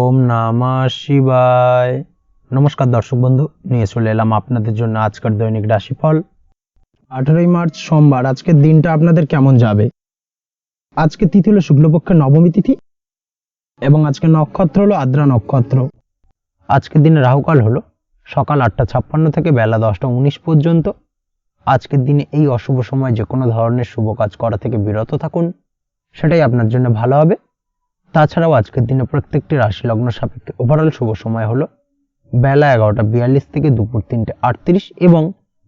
ওম নমঃ শিবায়। নমস্কার দর্শক বন্ধু, নিয়ে চলে এলাম আপনাদের জন্য আজকের দৈনিক রাশিফল 18 মার্চ সোমবার। আজকের দিনটা আপনাদের কেমন যাবে? আজকে তিথি হলো শুক্লপক্ষের নবমী তিথি এবং আজকে নক্ষত্র হলো আদ্রা নক্ষত্র। আজকের দিনে রাহুকাল হলো সকাল 8:56 থেকে বেলা 10:19 পর্যন্ত। আজকের দিনে এই অশুভ সময় যে কোনো ধরনের শুভ কাজ করা থেকে বিরত থাকুন, সেটাই আপনার জন্য ভালো হবে। তাছাড়াও আজকের দিনে প্রত্যেকটি রাশি লগ্ন সাপেক্ষে ওভারঅল শুভ সময় হলো বেলা 11:42 থেকে দুপুর 3:38 এবং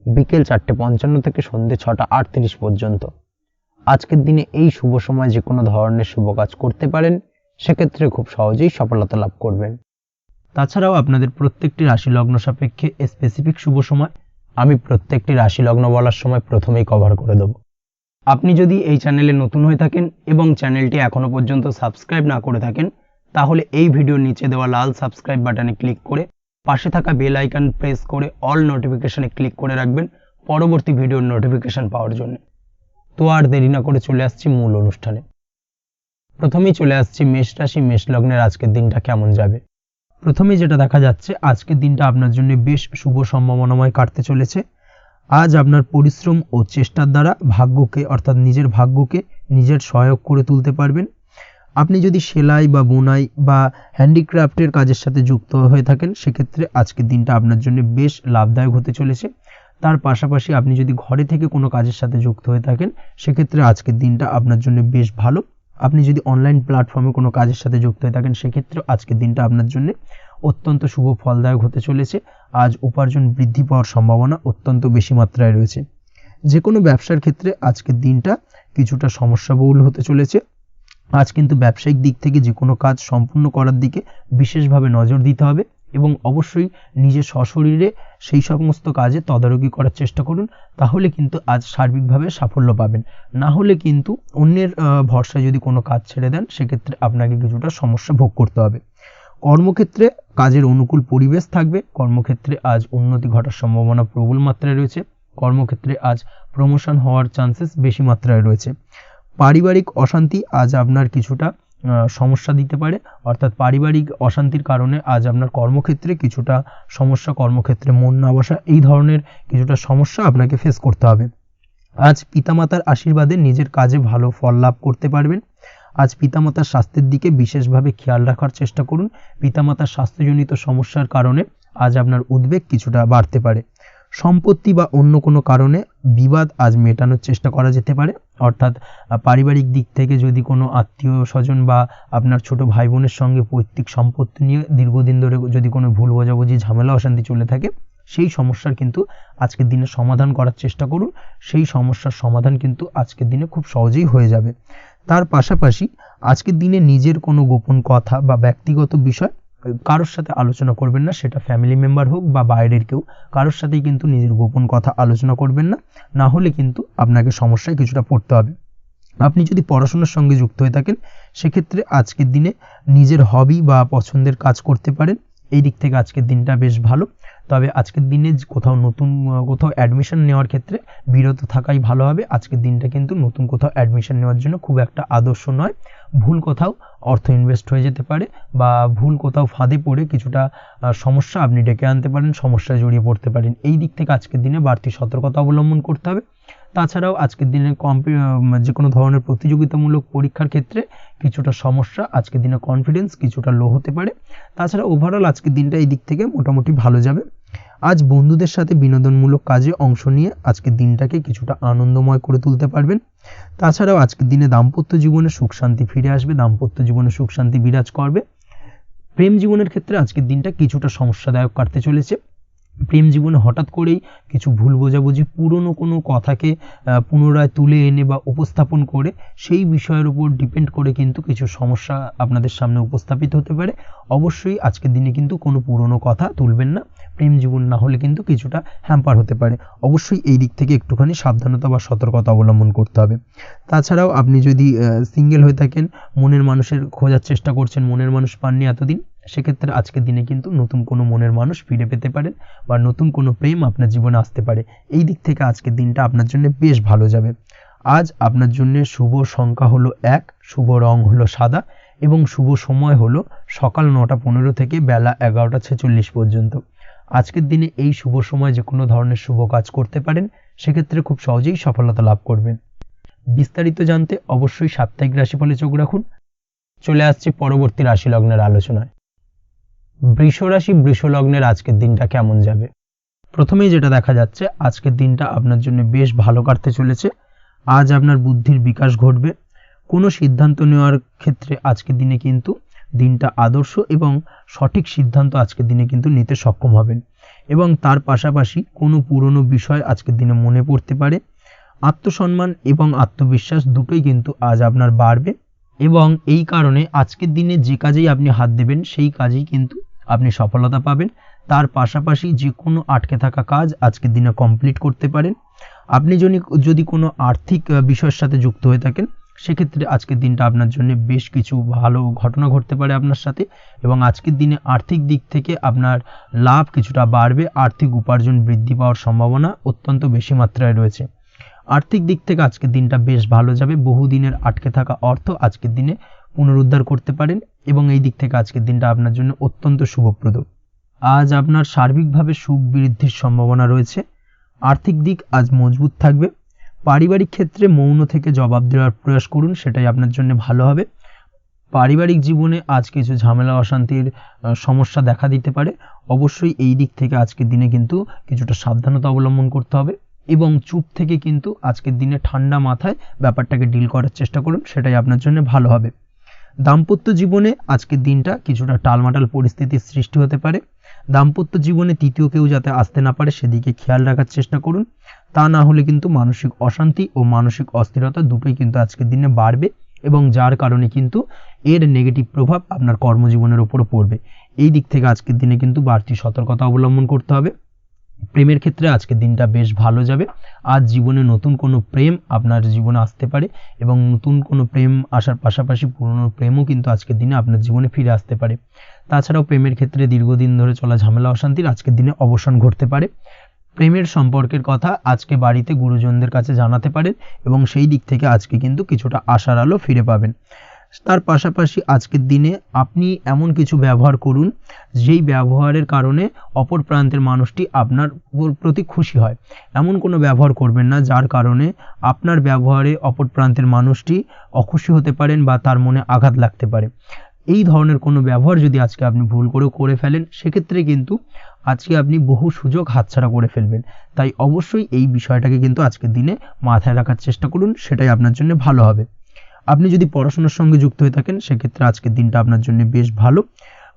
বিকেল 4:55 থেকে সন্ধ্যে 6:38 পর্যন্ত। আজকের দিনে এই শুভ সময় যে কোনো ধরনের শুভ কাজ করতে পারেন, সেক্ষেত্রে খুব সহজেই সফলতা লাভ করবেন। তাছাড়াও আপনাদের প্রত্যেকটি রাশি লগ্ন সাপেক্ষে স্পেসিফিক শুভ সময় আমি প্রত্যেকটি রাশি লগ্ন বলার সময় প্রথমেই কভার করে দেব। আপনি যদি এই চ্যানেলে নতুন হয়ে থাকেন এবং চ্যানেলটি এখনো পর্যন্ত সাবস্ক্রাইব না করে থাকেন, তাহলে এই ভিডিওর নিচে দেওয়া লাল সাবস্ক্রাইব বাটনে ক্লিক করে পাশে থাকা বেল আইকন প্রেস করে অল নোটিফিকেশনে ক্লিক করে রাখবেন পরবর্তী ভিডিওর নোটিফিকেশন পাওয়ার জন্য। তো আর দেরি না করে চলে আসছি মূল অনুষ্ঠানে। প্রথমেই চলে আসছি মেষ রাশি, মেষ লগ্নের আজকের দিনটা কেমন যাবে। প্রথমেই যেটা দেখা যাচ্ছে, আজকের দিনটা আপনার জন্য বেশ শুভ সম্ভাবনাময় কাটতে চলেছে। আজ আপনার পরিশ্রম ও চেষ্টার দ্বারা ভাগ্যকে অর্থাৎ নিজের ভাগ্যকে নিজের সহায়ক করে তুলতে পারবেন। আপনি যদি সেলাই বা বোনাই বা হ্যান্ডিক্রাফটের কাজের সাথে যুক্ত হয়ে থাকেন, সেক্ষেত্রে আজকের দিনটা আপনার জন্য বেশ লাভদায়ক হতে চলেছে। তার পাশাপাশি আপনি যদি ঘরে থেকে কোনো কাজের সাথে যুক্ত হয়ে থাকেন, সেক্ষেত্রে আজকের দিনটা আপনার জন্য বেশ ভালো। আপনি যদি অনলাইন প্ল্যাটফর্মে কোনো কাজের সাথে যুক্ত হয়ে থাকেন, সেক্ষেত্রে আজকের দিনটা আপনার জন্য অত্যন্ত শুভ ফলদায়ক হতে চলেছে। আজ উপার্জন বৃদ্ধি পাওয়ার সম্ভাবনা অত্যন্ত বেশি মাত্রায় রয়েছে। যে কোনো ব্যবসার ক্ষেত্রে আজকের দিনটা কিছুটা সমস্যাবহুল হতে চলেছে। আজ কিন্তু ব্যবসায়িক দিক থেকে যে কোনো কাজ সম্পূর্ণ করার দিকে বিশেষভাবে নজর দিতে হবে এবং অবশ্যই নিজের সশরীরে সেই সমস্ত কাজে তদারকি করার চেষ্টা করুন, তাহলে কিন্তু আজ সার্বিকভাবে সাফল্য পাবেন। না হলে কিন্তু অন্যের ভরসায় যদি কোনো কাজ ছেড়ে দেন, সেক্ষেত্রে আপনাকে কিছুটা সমস্যা ভোগ করতে হবে। কর্মক্ষেত্রে কাজের অনুকূল পরিবেশ থাকবে। কর্মক্ষেত্রে আজ উন্নতি ঘটার সম্ভাবনা প্রবল মাত্রায় রয়েছে। কর্মক্ষেত্রে আজ প্রমোশন হওয়ার চান্সেস বেশি মাত্রায় রয়েছে। পারিবারিক অশান্তি আজ আপনার কিছুটা সমস্যা দিতে পারে, অর্থাৎ পারিবারিক অশান্তির কারণে আজ আপনার কর্মক্ষেত্রে কিছুটা সমস্যা, কর্মক্ষেত্রে মন না বসা, এই ধরনের কিছুটা সমস্যা আপনাকে ফেস করতে হবে। আজ পিতামাতার আশীর্বাদে নিজের কাজে ভালো ফল লাভ করতে পারবেন। আজ পিতামাতার স্বাস্থ্যের দিকে বিশেষভাবে খেয়াল রাখার চেষ্টা করুন। পিতামাতার স্বাস্থ্যজনিত সমস্যার কারণে আজ আপনার উদ্বেগ কিছুটা বাড়তে পারে। সম্পত্তি বা অন্য কোনো কারণে বিবাদ আজ মেটানোর চেষ্টা করা যেতে পারে, অর্থাৎ পারিবারিক দিক থেকে যদি কোনো আত্মীয় স্বজন বা আপনার ছোট ভাই বোনের সঙ্গে পৈতৃক সম্পত্তি নিয়ে দীর্ঘদিন ধরে যদি কোনো ভুল বোঝাবুঝি, ঝামেলা অশান্তি চলে থাকে, সেই সমস্যার কিন্তু আজকের দিনে সমাধান করার চেষ্টা করুন। সেই সমস্যার সমাধান কিন্তু আজকের দিনে খুব সহজেই হয়ে যাবে। তার পাশাপাশি আজকের দিনে নিজের কোনো গোপন কথা বা ব্যক্তিগত বিষয় কারোর সাথে আলোচনা করবেন না, সেটা ফ্যামিলি মেম্বার হোক বা বাইরের কেউ, কারোর সাথেই কিন্তু নিজের গোপন কথা আলোচনা করবেন না, না হলে কিন্তু আপনাকে সমস্যায় কিছুটা পড়তে হবে। আপনি যদি পড়াশোনার সঙ্গে যুক্ত হয়ে থাকেন, সেক্ষেত্রে আজকের দিনে নিজের হবি বা পছন্দের কাজ করতে পারেন। এই দিক থেকে আজকের দিনটা বেশ ভালো। তবে আজকের দিনে কোথাও অ্যাডমিশন নেওয়ার ক্ষেত্রে বিরত থাকাই ভালো হবে। আজকের দিনটা কিন্তু নতুন কোথাও অ্যাডমিশন নেওয়ার জন্য খুব একটা আদর্শ নয়। ভুল কোথাও অর্থ ইনভেস্ট হয়ে যেতে পারে বা ভুল কোথাও ফাঁদে পড়ে কিছুটা সমস্যা আপনি ডেকে আনতে পারেন, সমস্যায় জড়িয়ে পড়তে পারেন। এই দিক থেকে আজকের দিনে বাড়তি সতর্কতা অবলম্বন করতে হবে। তাছাড়াও আজকের দিনে যে কোনো ধরনের প্রতিযোগিতামূলক পরীক্ষার ক্ষেত্রে কিছুটা সমস্যা, আজকের দিনে কনফিডেন্স কিছুটা লো হতে পারে। তাছাড়া ওভারঅল আজকের দিনটা এই দিক থেকে মোটামুটি ভালো যাবে। আজ বন্ধুদের সাথে বিনোদনমূলক কাজে অংশ নিয়ে আজকের দিনটাকে কিছুটা আনন্দময় করে তুলতে পারবেন। তাছাড়াও আজকের দিনে দাম্পত্য জীবনে সুখ শান্তি ফিরে আসবে, দাম্পত্য জীবনে সুখ শান্তি বিরাজ করবে। প্রেম জীবনের ক্ষেত্রে আজকের দিনটা কিছুটা সমস্যাদায়ক কাটতে চলেছে। প্রেম জীবনে হঠাৎ করেই কিছু ভুল বোঝাবুঝি, পুরনো কোনো কথাকে পুনরায় তুলে এনে বা উপস্থাপন করে সেই বিষয়ের উপর ডিপেন্ড করে কিন্তু কিছু সমস্যা আপনাদের সামনে উপস্থাপিত হতে পারে। অবশ্যই আজকের দিনে কিন্তু কোনো পুরনো কথা তুলবেন না, প্রেম জীবন না হলে কিন্তু কিছুটা হ্যাম্পার হতে পারে। অবশ্যই এই দিক থেকে একটুখানি সাবধানতা বা সতর্কতা অবলম্বন করতে হবে। তাছাড়াও আপনি যদি সিঙ্গেল হয়ে থাকেন, মনের মানুষের খোঁজার চেষ্টা করছেন, মনের মানুষ পাননি এতদিন, সেক্ষেত্রে আজকের দিনে কিন্তু নতুন কোনো মনের মানুষ ফিরে পেতে পারেন বা নতুন কোনো প্রেম আপনার জীবনে আসতে পারে। এই দিক থেকে আজকের দিনটা আপনার জন্য বেশ ভালো যাবে। আজ আপনার জন্য শুভ সংখ্যা হলো 1, শুভ রং হলো সাদা এবং শুভ সময় হলো সকাল 9:15 থেকে বেলা 11:46 পর্যন্ত। আজকের দিনে এই শুভ সময় যে কোনো ধরনের শুভ কাজ করতে পারেন, সেক্ষেত্রে খুব সহজেই সফলতা লাভ করবেন। বিস্তারিত জানতে অবশ্যই সাপ্তাহিক রাশিফলে চোখ রাখুন। চলে আসছি পরবর্তী রাশি লগ্নের আলোচনায়। বৃষ রাশি বৃষ লগ্নের আজকের দিনটা কেমন যাবে? প্রথমেই যেটা দেখা যাচ্ছে, আজকের দিনটা আপনার জন্য বেশ ভালো কাটতে চলেছে। আজ আপনার বুদ্ধির বিকাশ ঘটবে। কোনো সিদ্ধান্ত নেওয়ার ক্ষেত্রে আজকের দিনে কিন্তু দিনটা আদর্শ এবং সঠিক সিদ্ধান্ত আজকের দিনে কিন্তু নিতে সক্ষম হবেন। এবং তার পাশাপাশি কোনো পুরনো বিষয় আজকের দিনে মনে পড়তে পারে। আত্মসম্মান এবং আত্মবিশ্বাস দুটোই কিন্তু আজ আপনার বাড়বে এবং এই কারণে আজকের দিনে যে কাজেই আপনি হাত দেবেন সেই কাজেই কিন্তু আপনি সফলতা পাবেন। তার পাশাপাশি যে কোনো আটকে থাকা কাজ আজকের দিনে কমপ্লিট করতে পারেন। আপনি যদি কোনো আর্থিক বিষয়ের সাথে যুক্ত হয়ে থাকেন, সেক্ষেত্রে আজকের দিনটা আপনার জন্য বেশ কিছু ভালো ঘটনা ঘটতে পারে আপনার সাথে এবং আজকের দিনে আর্থিক দিক থেকে আপনার লাভ কিছুটা বাড়বে। আর্থিক উপার্জন বৃদ্ধি পাওয়ার সম্ভাবনা অত্যন্ত বেশি মাত্রায় রয়েছে। আর্থিক দিক থেকে আজকের দিনটা বেশ ভালো যাবে। বহুদিনের আটকে থাকা অর্থ আজকের দিনে পুনরুদ্ধার করতে পারেন এবং এই দিক থেকে আজকের দিনটা আপনার জন্য অত্যন্ত শুভপ্রদ। আজ আপনার সার্বিকভাবে সুখ বৃদ্ধির সম্ভাবনা রয়েছে। আর্থিক দিক আজ মজবুত থাকবে। পারিবারিক ক্ষেত্রে মৌন থেকে জবাব দেওয়ার প্রয়াস করুন, সেটাই আপনার জন্য ভালো হবে। পারিবারিক জীবনে আজ কিছু ঝামেলা অশান্তির সমস্যা দেখা দিতে পারে। অবশ্যই এই দিক থেকে আজকের দিনে কিন্তু কিছুটা সাবধানতা অবলম্বন করতে হবে এবং চুপ থেকে কিন্তু আজকের দিনে ঠান্ডা মাথায় ব্যাপারটাকে ডিল করার চেষ্টা করুন, সেটাই আপনার জন্য ভালো হবে। দাম্পত্য জীবনে আজকের দিনটা কিছুটা টালমাটাল পরিস্থিতির সৃষ্টি হতে পারে। দাম্পত্য জীবনে তৃতীয় কেউ যাতে আসতে না পারে সেদিকে খেয়াল রাখার চেষ্টা করুন। তা না হলে কিন্তু মানসিক অশান্তি ও মানসিক অস্থিরতা দুটোই কিন্তু আজকের দিনে বাড়বে এবং যার কারণে কিন্তু এর নেগেটিভ প্রভাব আপনার কর্মজীবনের উপর পড়বে। এই দিক থেকে আজকের দিনে কিন্তু বাড়তি সতর্কতা অবলম্বন করতে হবে। প্রেমের ক্ষেত্রে আজকের দিনটা বেশ ভালো যাবে। আজ জীবনে নতুন কোনো প্রেম আপনার জীবনে আসতে পারে এবং নতুন কোনো প্রেম আসার পাশাপাশি পুরনো প্রেমও কিন্তু আজকের দিনে আপনার জীবনে ফিরে আসতে পারে। তাছাড়াও প্রেমের ক্ষেত্রে দীর্ঘদিন ধরে চলা ঝামেলা অশান্তির আজকের দিনে অবসান ঘটতে পারে। প্রেমের সম্পর্কের কথা আজকে বাড়িতে গুরুজনদের কাছে জানাতে পারেন এবং সেই দিক থেকে আজকে কিন্তু কিছুটা আশার আলো ফিরে পাবেন। তার পাশাপাশি আজকের দিনে আপনি এমন কিছু ব্যবহার করুন যেই ব্যবহারের কারণে অপর প্রান্তের মানুষটি আপনার প্রতি খুশি হয়। এমন কোনো ব্যবহার করবেন না যার কারণে আপনার ব্যবহারে অপর প্রান্তের মানুষটি অখুশি হতে পারেন বা তার মনে আঘাত লাগতে পারে। এই ধরনের কোনো ব্যবহার যদি আজকে আপনি ভুল করে ফেলেন, সেক্ষেত্রে কিন্তু আজকে আপনি বহু সুযোগ হাতছাড়া করে ফেলবেন। তাই অবশ্যই এই বিষয়টাকে কিন্তু আজকের দিনে মাথায় রাখার চেষ্টা করুন, সেটাই আপনার জন্য ভালো হবে। আপনি যদি পড়াশোনার সঙ্গে যুক্ত হয়ে থাকেন, সেক্ষেত্রে আজকের দিনটা আপনার জন্য বেশ ভালো।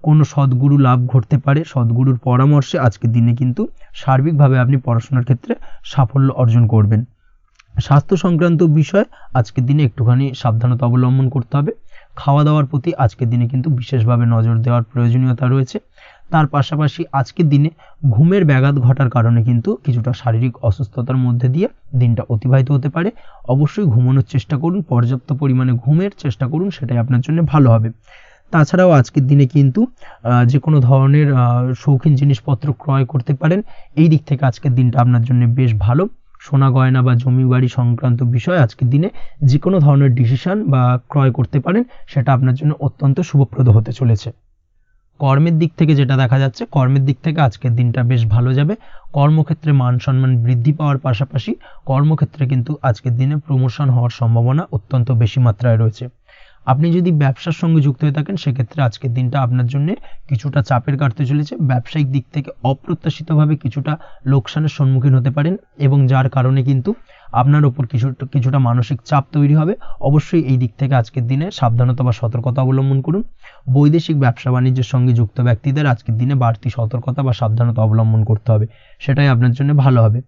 কোনো সদ্গুরু লাভ ঘটতে পারে। সদ্গুরুর পরামর্শে আজকের দিনে কিন্তু সার্বিকভাবে আপনি পড়াশোনার ক্ষেত্রে সাফল্য অর্জন করবেন। স্বাস্থ্য সংক্রান্ত বিষয় আজকের দিনে একটুখানি সাবধানতা অবলম্বন করতে হবে। খাওয়া দাওয়ার প্রতি আজকের দিনে কিন্তু বিশেষভাবে নজর দেওয়ার প্রয়োজনীয়তা রয়েছে। তার পাশাপাশি আজকের দিনে ঘুমের ব্যাঘাত ঘটার কারণে কিন্তু কিছুটা শারীরিক অসুস্থতার মধ্যে দিয়ে দিনটা অতিবাহিত হতে পারে। অবশ্যই ঘুমানোর চেষ্টা করুন, পর্যাপ্ত পরিমাণে ঘুমের চেষ্টা করুন, সেটাই আপনার জন্য ভালো হবে। তাছাড়াও আজকের দিনে কিন্তু যে কোনো ধরনের শৌখিন জিনিসপত্র ক্রয় করতে পারেন। এই দিক থেকে আজকের দিনটা আপনার জন্য বেশ ভালো। সোনা গয়না বা জমি বাড়ি সংক্রান্ত বিষয় আজকের দিনে যে কোনো ধরনের ডিসিশন বা ক্রয় করতে পারেন, সেটা আপনার জন্য অত্যন্ত শুভপ্রদ হতে চলেছে। কর্মের দিক থেকে যেটা দেখা যাচ্ছে, কর্মের দিক থেকে আজকের দিনটা বেশ ভালো যাবে। কর্মক্ষেত্রে মান সম্মান বৃদ্ধি পাওয়ার পাশাপাশি কর্মক্ষেত্রে কিন্তু আজকের দিনে প্রমোশন হওয়ার সম্ভাবনা অত্যন্ত বেশি মাত্রায় রয়েছে। আপনি যদি ব্যবসার সঙ্গে যুক্ত হয়ে থাকেন, সেক্ষেত্রে আজকের দিনটা আপনার জন্য কিছুটা চাপের কাটতে চলেছে। ব্যবসায়িক দিক থেকে অপ্রত্যাশিতভাবে কিছুটা লোকসানের সম্মুখীন হতে পারেন এবং যার কারণে কিন্তু আপনার উপর কিছুটা মানসিক চাপ তৈরি হবে। অবশ্যই এই দিক থেকে আজকের দিনে সাবধানতা বা সতর্কতা অবলম্বন করুন। বৈদেশিক ব্যবসা বাণিজ্যের সঙ্গে যুক্ত ব্যক্তিদের আজকের দিনে বাড়তি সতর্কতা বা সাবধানতা অবলম্বন করতে হবে, সেটাই আপনার জন্য ভালো হবে।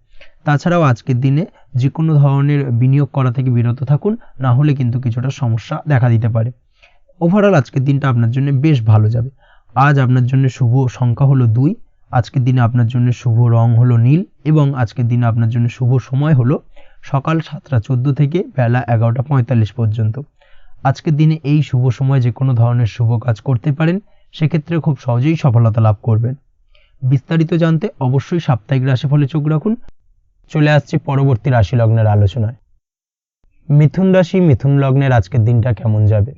তাছাড়াও আজকের দিনে যে কোনো ধরনের বিনিয়োগ করা থেকে বিরত থাকুন, না হলে কিন্তু কিছুটা সমস্যা দেখা দিতে পারে। ওভারঅল আজকের দিনটা আপনার জন্য বেশ ভালো যাবে। আজ আপনার জন্য শুভ সংখ্যা হলো 2। আজকের দিনে আপনার জন্য শুভ রং হলো নীল এবং আজকের দিনে আপনার জন্য শুভ সময় হলো সকাল 7:14 থেকে বেলা 11:45 পর্যন্ত। আজকের দিনে এই শুভ সময় যে কোনো ধরনের শুভ কাজ করতে পারেন, সেক্ষেত্রে খুব সহজেই সফলতা লাভ করবেন। বিস্তারিত জানতে অবশ্যই সাপ্তাহিক রাশিফলে চোখ রাখুন। চলে আসছি পরবর্তী রাশি লগ্নের আলোচনায়। মিথুন রাশি মিথুন লগ্নের আজকের দিনটা কেমন যাবে?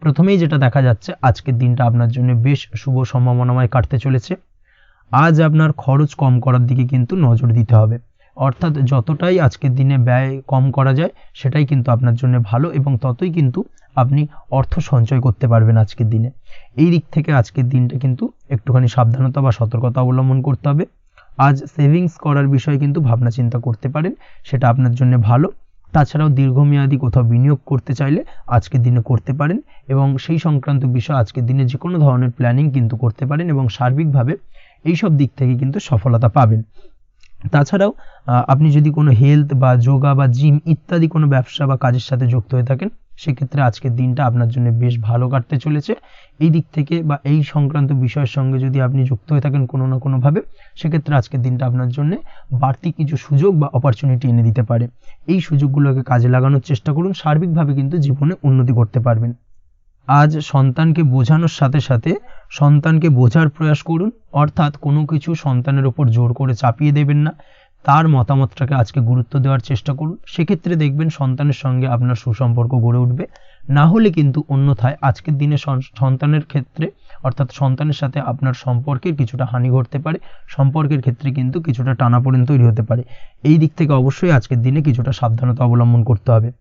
প্রথমেই যেটা দেখা যাচ্ছে, আজকের দিনটা আপনার জন্য বেশ শুভ সম্ভাবনাময় কাটতে চলেছে। আজ আপনার খরচ কম করার দিকে কিন্তু নজর দিতে হবে, অর্থাৎ যতটাই আজকের দিনে ব্যয় কম করা যায় সেটাই কিন্তু আপনার জন্য ভালো, এবং ততই কিন্তু আপনি অর্থ সঞ্চয় করতে পারবেন আজকের দিনে। এই দিক থেকে আজকের দিনটা কিন্তু একটুখানি সাবধানতা বা সতর্কতা অবলম্বন করতে হবে। আজ সেভিংস করার বিষয়ে কিন্তু ভাবনা চিন্তা করতে পারেন, সেটা আপনার জন্য ভালো। তাছাড়াও দীর্ঘমেয়াদী কোথাও বিনিয়োগ করতে চাইলে আজকের দিনে করতে পারেন, এবং সেই সংক্রান্ত বিষয় আজকের দিনে যে কোনো ধরনের প্ল্যানিং কিন্তু করতে পারেন, এবং সার্বিকভাবে এইসব দিক থেকে কিন্তু সফলতা পাবেন। তাছাড়াও আপনি যদি কোনো হেলথ বা যোগা বা জিম ইত্যাদি কোনো ব্যবসা বা কাজের সাথে যুক্ত হয়ে থাকেন, সেক্ষেত্রে আজকের দিনটা আপনার জন্য বেশ ভালো কাটতে চলেছে। এই দিক থেকে বা এই সংক্রান্ত বিষয়ের সঙ্গে যদি আপনি যুক্ত হয়ে থাকেন কোনো না কোনোভাবে, সেক্ষেত্রে আজকের দিনটা আপনার জন্য বাড়তি কিছু সুযোগ বা অপরচুনিটি এনে দিতে পারে। এই সুযোগগুলোকে কাজে লাগানোর চেষ্টা করুন, সার্বিকভাবে কিন্তু জীবনে উন্নতি করতে পারবেন। আজ সন্তানকে বোঝানোর সাথে সাথে সন্তানকে বোঝার প্রয়াস করুন, অর্থাৎ কোনো কিছু সন্তানের ওপর জোর করে চাপিয়ে দেবেন না, তার মতামতটাকে আজকে গুরুত্ব দেওয়ার চেষ্টা করুন। সেক্ষেত্রে দেখবেন সন্তানের সঙ্গে আপনার সুসম্পর্ক গড়ে উঠবে। না হলে কিন্তু অন্যথায় আজকের দিনে সন্তানের ক্ষেত্রে, অর্থাৎ সন্তানের সাথে আপনার সম্পর্কের কিছুটা হানি ঘটতে পারে, সম্পর্কের ক্ষেত্রে কিন্তু কিছুটা টানাপোড়েন তৈরি হতে পারে। এই দিক থেকে অবশ্যই আজকের দিনে কিছুটা সাবধানতা অবলম্বন করতে হবে।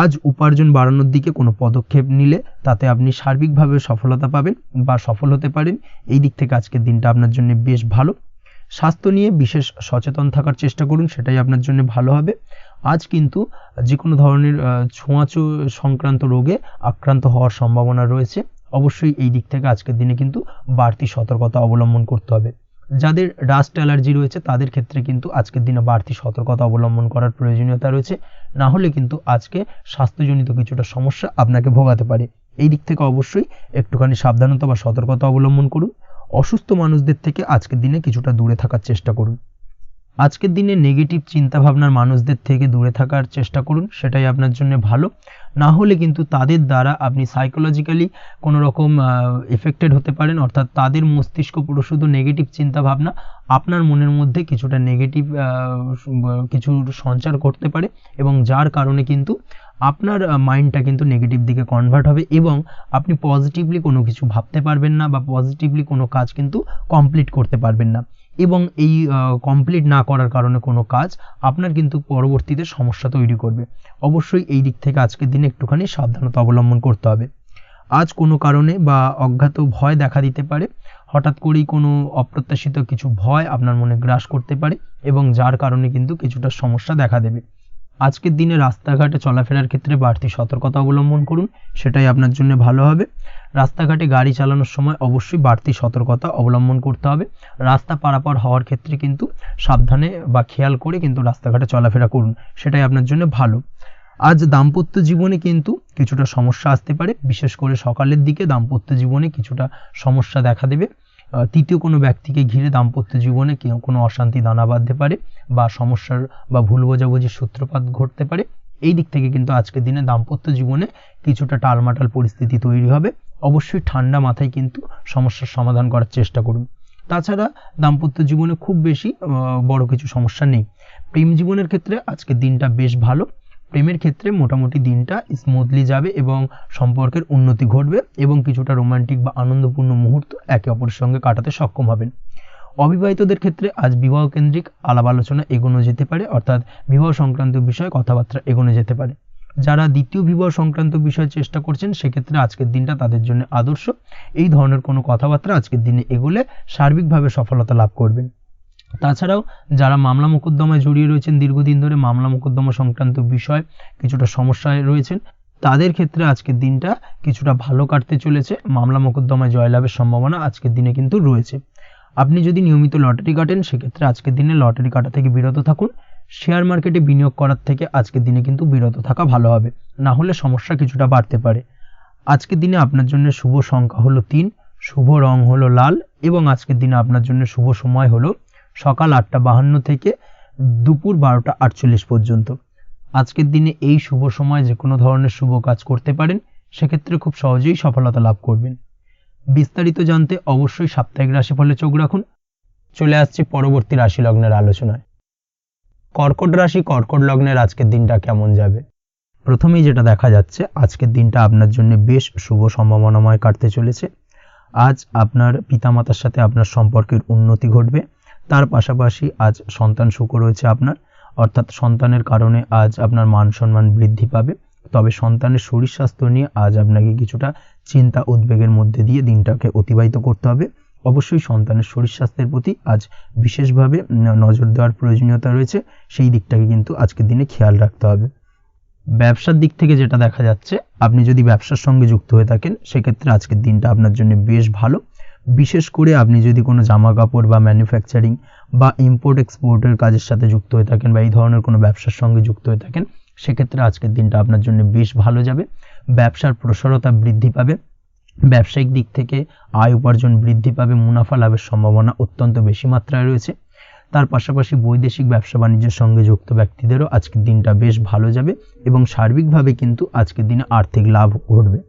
আজ উপার্জন বাড়ানোর দিকে কোনো পদক্ষেপ নিলে তাতে আপনি সার্বিকভাবে সফলতা পাবেন বা সফল হতে পারেন। এই দিক থেকে আজকের দিনটা আপনার জন্য বেশ ভালো। স্বাস্থ্য নিয়ে বিশেষ সচেতন থাকার চেষ্টা করুন, সেটাই আপনার জন্য ভালো হবে। আজ কিন্তু যে কোনো ধরনের ছোঁয়াচে সংক্রান্ত রোগে আক্রান্ত হওয়ার সম্ভাবনা রয়েছে। অবশ্যই এই দিক থেকে আজকের দিনে কিন্তু বাড়তি সতর্কতা অবলম্বন করতে হবে। যাদের ডাস্ট অ্যালার্জি রয়েছে তাদের ক্ষেত্রে কিন্তু আজকের দিনে বাড়তি সতর্কতা অবলম্বন করার প্রয়োজনীয়তা রয়েছে, না হলে কিন্তু আজকে স্বাস্থ্যজনিত কিছুটা সমস্যা আপনাকে ভোগাতে পারে। এই দিক থেকে অবশ্যই একটুখানি সাবধানতা বা সতর্কতা অবলম্বন করুন। অসুস্থ মানুষদের থেকে আজকের দিনে কিছুটা দূরে থাকার চেষ্টা করুন। আজকের দিনে নেগেটিভ চিন্তাভাবনার মানুষদের থেকে দূরে থাকার চেষ্টা করুন, সেটাই আপনার জন্য ভালো। না হলে কিন্তু তাদের দ্বারা আপনি সাইকোলজিক্যালি কোনো রকম এফেক্টেড হতে পারেন, অর্থাৎ তাদের মস্তিষ্ক পুরো শুধু নেগেটিভ চিন্তাভাবনা আপনার মনের মধ্যে কিছুটা নেগেটিভ কিছু সঞ্চার করতে পারে, এবং যার কারণে কিন্তু আপনার মাইন্ডটা কিন্তু নেগেটিভ দিকে কনভার্ট হবে, এবং আপনি পজিটিভলি কোনো কিছু ভাবতে পারবেন না বা পজিটিভলি কোনো কাজ কিন্তু কমপ্লিট করতে পারবেন না, এবং এই কমপ্লিট না করার কারণে কোনো কাজ আপনার কিন্তু পরবর্তীতে সমস্যা তৈরি করবে। অবশ্যই এই দিক থেকে আজকের দিনে একটুখানি সাবধানতা অবলম্বন করতে হবে। আজ কোনো কারণে বা অজ্ঞাত ভয় দেখা দিতে পারে, হঠাৎ করেই কোনো অপ্রত্যাশিত কিছু ভয় আপনার মনে গ্রাস করতে পারে, এবং যার কারণে কিন্তু কিছুটা সমস্যা দেখা দেবে। আজকের দিনে রাস্তাঘাটে চলাফেরার ক্ষেত্রে বাড়তি সতর্কতা অবলম্বন করুন, সেটাই আপনার জন্য ভালো হবে। রাস্তাঘাটে গাড়ি চালানোর সময় অবশ্যই বাড়তি সতর্কতা অবলম্বন করতে হবে। রাস্তা পারাপার হওয়ার ক্ষেত্রে কিন্তু সাবধানে বা খেয়াল করে কিন্তু রাস্তাঘাটে চলাফেরা করুন, সেটাই আপনার জন্য ভালো। আজ দাম্পত্য জীবনে কিন্তু কিছুটা সমস্যা আসতে পারে, বিশেষ করে সকালের দিকে দাম্পত্য জীবনে কিছুটা সমস্যা দেখা দেবে। তৃতীয় কোনো ব্যক্তিকে ঘিরে দাম্পত্য জীবনে কোনো অশান্তি দানা বাঁধতে পারে, বা সমস্যার বা ভুল বোঝাবুঝির সূত্রপাত ঘটতে পারে। এই দিক থেকে কিন্তু আজকের দিনে দাম্পত্য জীবনে কিছুটা টালমাটাল পরিস্থিতি তৈরি হবে। অবশ্যই ঠান্ডা মাথায় কিন্তু সমস্যার সমাধান করার চেষ্টা করুন। তাছাড়া দাম্পত্য জীবনে খুব বেশি বড় কিছু সমস্যা নেই। প্রেম জীবনের ক্ষেত্রে আজকের দিনটা বেশ ভালো। প্রেমের ক্ষেত্রে মোটামুটি দিনটা স্মুথলি যাবে, এবং সম্পর্কের উন্নতি ঘটবে, এবং কিছুটা রোমান্টিক বা আনন্দপূর্ণ মুহূর্ত একে অপরের সঙ্গে কাটাতে সক্ষম হবেন। অবিবাহিতদের ক্ষেত্রে আজ বিবাহ কেন্দ্রিক আলাপ আলোচনা এগোনো যেতে পারে, অর্থাৎ বিবাহ সংক্রান্ত বিষয়ে কথাবার্তা এগোনো যেতে পারে। যারা দ্বিতীয় বিবাহ সংক্রান্ত বিষয়ে চেষ্টা করছেন, সেক্ষেত্রে আজকের দিনটা তাদের জন্য আদর্শ। এই ধরনের কোনো কথাবার্তা আজকের দিনে এগোলে সার্বিকভাবে সফলতা লাভ করবেন। তাছাড়াও যারা মামলা মোকদ্দমায় জড়িয়ে রয়েছেন, দীর্ঘদিন ধরে মামলা মোকদ্দমা সংক্রান্ত বিষয় কিছুটা সমস্যায় রয়েছেন, তাদের ক্ষেত্রে আজকের দিনটা কিছুটা ভালো কাটতে চলেছে। মামলা মোকদ্দমায় জয়লাভের সম্ভাবনা আজকের দিনে কিন্তু রয়েছে। আপনি যদি নিয়মিত লটারি কাটেন, সেক্ষেত্রে আজকের দিনে লটারি কাটা থেকে বিরত থাকুন। শেয়ার মার্কেটে বিনিয়োগ করার থেকে আজকের দিনে কিন্তু বিরত থাকা ভালো হবে, না হলে সমস্যা কিছুটা বাড়তে পারে। আজকের দিনে আপনার জন্য শুভ সংখ্যা হলো 3, শুভ রং হলো লাল, এবং আজকের দিনে আপনার জন্য শুভ সময় হলো সকাল 8:52 থেকে দুপুর 12:48 পর্যন্ত। আজকের দিনে এই শুভ সময় যে কোনো ধরনের শুভ কাজ করতে পারেন, সেক্ষেত্রে খুব সহজেই সফলতা লাভ করবেন। বিস্তারিত জানতে অবশ্যই সাপ্তাহিক রাশিফলে চোখ রাখুন। চলে আসছি পরবর্তী রাশি লগ্নের আলোচনায়। কর্কট রাশি, কর্কট লগ্নের আজকের দিনটা কেমন যাবে? প্রথমেই যেটা দেখা যাচ্ছে, আজকের দিনটা আপনার জন্য বেশ শুভ সম্ভাবনাময় কাটতে চলেছে। আজ আপনার পিতামাতার সাথে আপনার সম্পর্কের উন্নতি ঘটবে। তার পাশাপাশি আজ সন্তান সুখ রয়েছে আপনার, অর্থাৎ সন্তানের কারণে আজ আপনার মান সম্মান বৃদ্ধি পাবে। তবে সন্তানের শরীর স্বাস্থ্য নিয়ে আজ আপনাকে কিছুটা চিন্তা উদ্বেগের মধ্যে দিয়ে দিনটাকে অতিবাহিত করতে হবে। অবশ্যই সন্তানের শরীর স্বাস্থ্যের প্রতি আজ বিশেষভাবে নজর দেওয়ার প্রয়োজনীয়তা রয়েছে, সেই দিকটাকে কিন্তু আজকের দিনে খেয়াল রাখতে হবে। ব্যবসার দিক থেকে যেটা দেখা যাচ্ছে, আপনি যদি ব্যবসার সঙ্গে যুক্ত হয়ে থাকেন সেক্ষেত্রে আজকের দিনটা আপনার জন্য বেশ ভালো। বিশেষ করে আপনি যদি কোনো জামা কাপড় বা ম্যানুফ্যাকচারিং বা ইম্পোর্ট এক্সপোর্টের কাজের সাথে যুক্ত হয়ে থাকেন বা এই ধরনের কোনো ব্যবসার সঙ্গে যুক্ত হয়ে থাকেন সেক্ষেত্রে আজকের দিনটা আপনার জন্য বেশ ভালো যাবে। ব্যবসার প্রসারতা বৃদ্ধি পাবে, ব্যবসায়িক দিক থেকে আয় উপার্জন বৃদ্ধি পাবে, মুনাফা লাভের সম্ভাবনা অত্যন্ত বেশি মাত্রায় রয়েছে। তার পাশাপাশি বৈদেশিক ব্যবসা বাণিজ্যের সঙ্গে যুক্ত ব্যক্তিদেরও আজকের দিনটা বেশ ভালো যাবে এবং সার্বিকভাবে কিন্তু আজকের দিনে আর্থিক লাভ ঘটবে।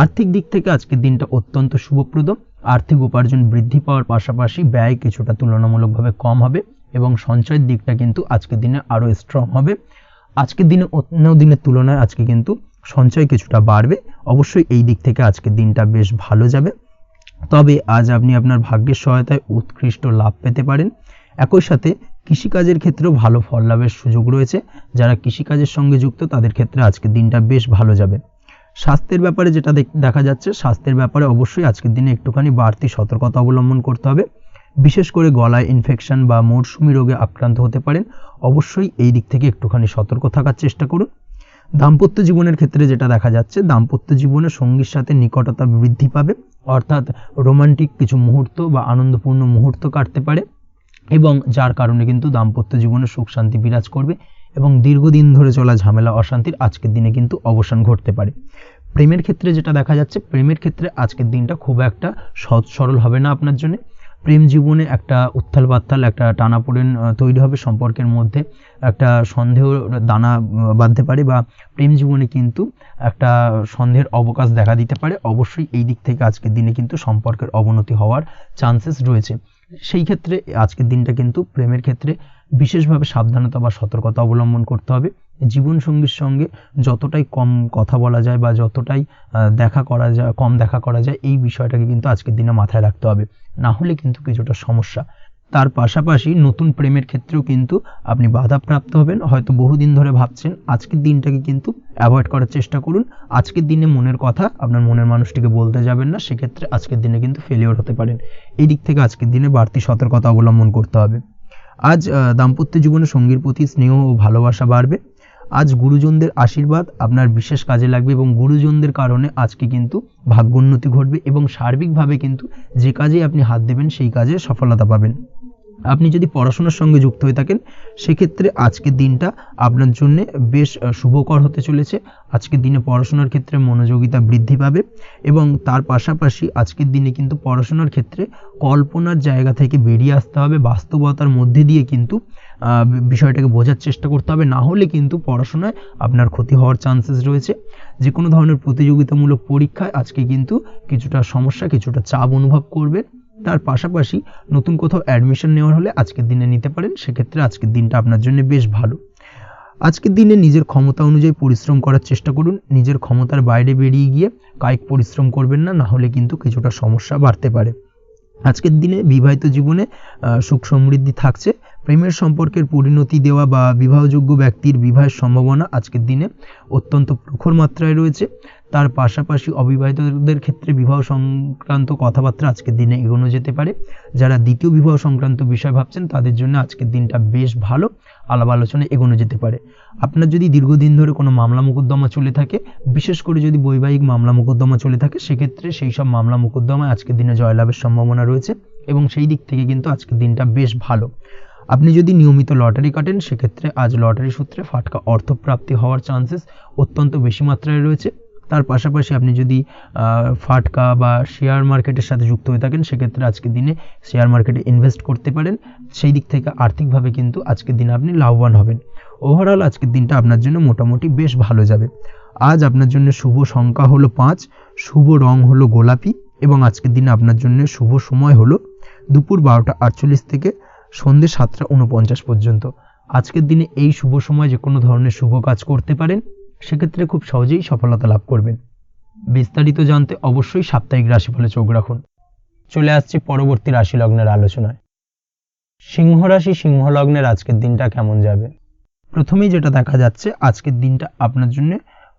আর্থিক দিক থেকে আজকের দিনটা অত্যন্ত শুভপ্রদ। আর্থিক উপার্জন বৃদ্ধি পাওয়ার পাশাপাশি ব্যয় কিছুটা তুলনামূলকভাবে কম হবে এবং সঞ্চয়ের দিকটা কিন্তু আজকের দিনে আরও স্ট্রং হবে। আজকের দিনে অন্য দিনের তুলনায় আজকে কিন্তু সঞ্চয় কিছুটা বাড়বে। অবশ্যই এই দিক থেকে আজকের দিনটা বেশ ভালো যাবে। তবে আজ আপনি আপনার ভাগ্যের সহায়তায় উৎকৃষ্ট লাভ পেতে পারেন। একই সাথে কৃষিকাজের ক্ষেত্রেও ভালো ফল লাভের সুযোগ রয়েছে। যারা কৃষিকাজের সঙ্গে যুক্ত তাদের ক্ষেত্রে আজকের দিনটা বেশ ভালো যাবে। স্বাস্থ্যের ব্যাপারে যেটা দেখা যাচ্ছে, স্বাস্থ্যের ব্যাপারে অবশ্যই আজকের দিনে একটুখানি বাড়তি সতর্কতা অবলম্বন করতে হবে। বিশেষ করে গলায় ইনফেকশন বা মৌসুমি রোগে আক্রান্ত হতে পারেন। অবশ্যই এই দিক থেকে একটুখানি সতর্ক থাকার চেষ্টা করুন। দাম্পত্য জীবনের ক্ষেত্রে যেটা দেখা যাচ্ছে, দাম্পত্য জীবনে সঙ্গীর সাথে নিকটতা বৃদ্ধি পাবে, অর্থাৎ রোমান্টিক কিছু মুহূর্ত বা আনন্দপূর্ণ মুহূর্ত কাটতে পারে এবং যার কারণে কিন্তু দাম্পত্য জীবনে সুখ শান্তি বিরাজ করবে এবং দীর্ঘদিন ধরে চলা ঝামেলা অশান্তির আজকের দিনে কিন্তু অবসান ঘটতে পারে। প্রেমের ক্ষেত্রে যেটা দেখা যাচ্ছে, প্রেমের ক্ষেত্রে আজকের দিনটা খুব একটা সহজ সরল হবে না আপনার জন্য। প্রেম জীবনে একটা উত্থাল পাত্তাল একটা টানাপোড়েন তৈরি হবে, সম্পর্কের মধ্যে একটা সন্দেহ দানা বাঁধতে পারে বা প্রেম জীবনে কিন্তু একটা সন্দেহের অবকাশ দেখা দিতে পারে। অবশ্যই এই দিক থেকে আজকের দিনে কিন্তু সম্পর্কের অবনতি হওয়ার চান্সেস রয়েছে। সেই ক্ষেত্রে আজকের দিনটা কিন্তু প্রেমের ক্ষেত্রে বিশেষভাবে সাবধানতা বা সতর্কতা অবলম্বন করতে হবে। জীবনসঙ্গীর সঙ্গে যতটাই কম কথা বলা যায় বা যতটাই কম দেখা করা যায় এই বিষয়টাকে কিন্তু আজকের দিনে মাথায় রাখতে হবে, না হলে কিন্তু কিছুটা সমস্যা। তার পাশাপাশি নতুন প্রেমের ক্ষেত্রেও কিন্তু আপনি বাধাপ্রাপ্ত হবেন। হয়তো বহুদিন ধরে ভাবছেন, আজকের দিনটাকে কিন্তু অ্যাভয়েড করার চেষ্টা করুন। আজকের দিনে মনের কথা আপনার মনের মানুষটিকে বলতে যাবেন না, সেক্ষেত্রে আজকের দিনে কিন্তু ফেলিওর হতে পারেন। এই দিক থেকে আজকের দিনে বাড়তি সতর্কতা অবলম্বন করতে হবে। আজ দাম্পত্য জীবনে সঙ্গীর প্রতি স্নেহ ও ভালোবাসা বাড়বে। আজ গুরুজনদের আশীর্বাদ আপনার বিশেষ কাজে লাগবে এবং গুরুজনদের কারণে আজকে কিন্তু ভাগ্যোন্নতি ঘটবে এবং সার্বিকভাবে কিন্তু যে কাজে আপনি হাত দেবেন সেই কাজে সফলতা পাবেন। আপনি যদি পড়াশোনার সঙ্গে যুক্ত হয়ে থাকেন সেক্ষেত্রে আজকের দিনটা আপনার জন্য বেশ শুভকর হতে চলেছে। আজকের দিনে পড়াশোনার ক্ষেত্রে মনোযোগিতা বৃদ্ধি পাবে এবং তার পাশাপাশি আজকের দিনে কিন্তু পড়াশোনার ক্ষেত্রে কল্পনার জায়গা থেকে বেরিয়ে আসতে হবে, বাস্তবতার মধ্যে দিয়ে কিন্তু বিষয়টাকে বোঝার চেষ্টা করতে হবে, না হলে কিন্তু পড়াশোনায় আপনার ক্ষতি হওয়ার চান্সেস রয়েছে। যে কোনো ধরনের প্রতিযোগিতামূলক পরীক্ষায় আজকে কিন্তু কিছুটা সমস্যা, কিছুটা চাপ অনুভব করবে। তার পাশাপাশি নতুন কোথাও অ্যাডমিশন নেওয়ার হলে আজকের দিনে নিতে পারেন, সেক্ষেত্রে আজকের দিনটা আপনার জন্য বেশ ভালো। আজকের দিনে নিজের ক্ষমতা অনুযায়ী পরিশ্রম করার চেষ্টা করুন। নিজের ক্ষমতার বাইরে বেরিয়ে গিয়ে কায়িক পরিশ্রম করবেন না, না হলে কিন্তু কিছুটা সমস্যা বাড়তে পারে। আজকের দিনে বিবাহিত জীবনে সুখ সমৃদ্ধি থাকছে। প্রেমের সম্পর্কের পরিণতি দেওয়া বা বিবাহযোগ্য ব্যক্তির বিবাহের সম্ভাবনা আজকের দিনে অত্যন্ত প্রখর মাত্রায় রয়েছে। তার পাশাপাশি অবিবাহিতদের ক্ষেত্রে বিবাহ সংক্রান্ত কথাবার্তা আজকের দিনে এগোনো যেতে পারে। যারা দ্বিতীয় বিবাহ সংক্রান্ত বিষয় ভাবছেন তাদের জন্য আজকের দিনটা বেশ ভালো, আলাপ আলোচনা এগোনো যেতে পারে। আপনার যদি দীর্ঘদিন ধরে কোনো মামলা মোকদ্দমা চলে থাকে, বিশেষ করে যদি বৈবাহিক মামলা মোকদ্দমা চলে থাকে, সেক্ষেত্রে সেই সব মামলা মোকদ্দমায় আজকের দিনে জয়লাভের সম্ভাবনা রয়েছে এবং সেই দিক থেকে কিন্তু আজকের দিনটা বেশ ভালো। আপনি যদি নিয়মিত লটারি কাটেন সেক্ষেত্রে আজ লটারি সূত্রে ফাটকা অর্থপ্রাপ্তি হওয়ার চান্সেস অত্যন্ত বেশি মাত্রায় রয়েছে। তার পাশাপাশি আপনি যদি ফাটকা বা শেয়ার মার্কেটের সাথে যুক্ত হয়ে থাকেন সেক্ষেত্রে আজকের দিনে শেয়ার মার্কেটে ইনভেস্ট করতে পারেন। সেই দিক থেকে আর্থিকভাবে কিন্তু আজকের দিনে আপনি লাভবান হবেন। ওভারঅল আজকের দিনটা আপনার জন্য মোটামুটি বেশ ভালো যাবে। আজ আপনার জন্য শুভ সংখ্যা হলো 5, শুভ রং হলো গোলাপি এবং আজকের দিনে আপনার জন্য শুভ সময় হলো দুপুর 12:48 থেকে সন্ধ্যে 7:49 পর্যন্ত। আজকের দিনে এই শুভ সময় যে কোনো ধরনের শুভ কাজ করতে পারেন। সেক্ষেত্রে খুব সহজেই সফলতা লাভ করবেন। বিস্তারিত জানতে অবশ্যই সাপ্তাহিক রাশিফলে চোখ রাখুন। চলে আসছি পরবর্তী রাশি লগ্নের আলোচনায়। সিংহ রাশি, সিংহ লগ্নের আজকের দিনটা কেমন যাবে? প্রথমেই যেটা দেখা যাচ্ছে, আজকের দিনটা আপনার জন্য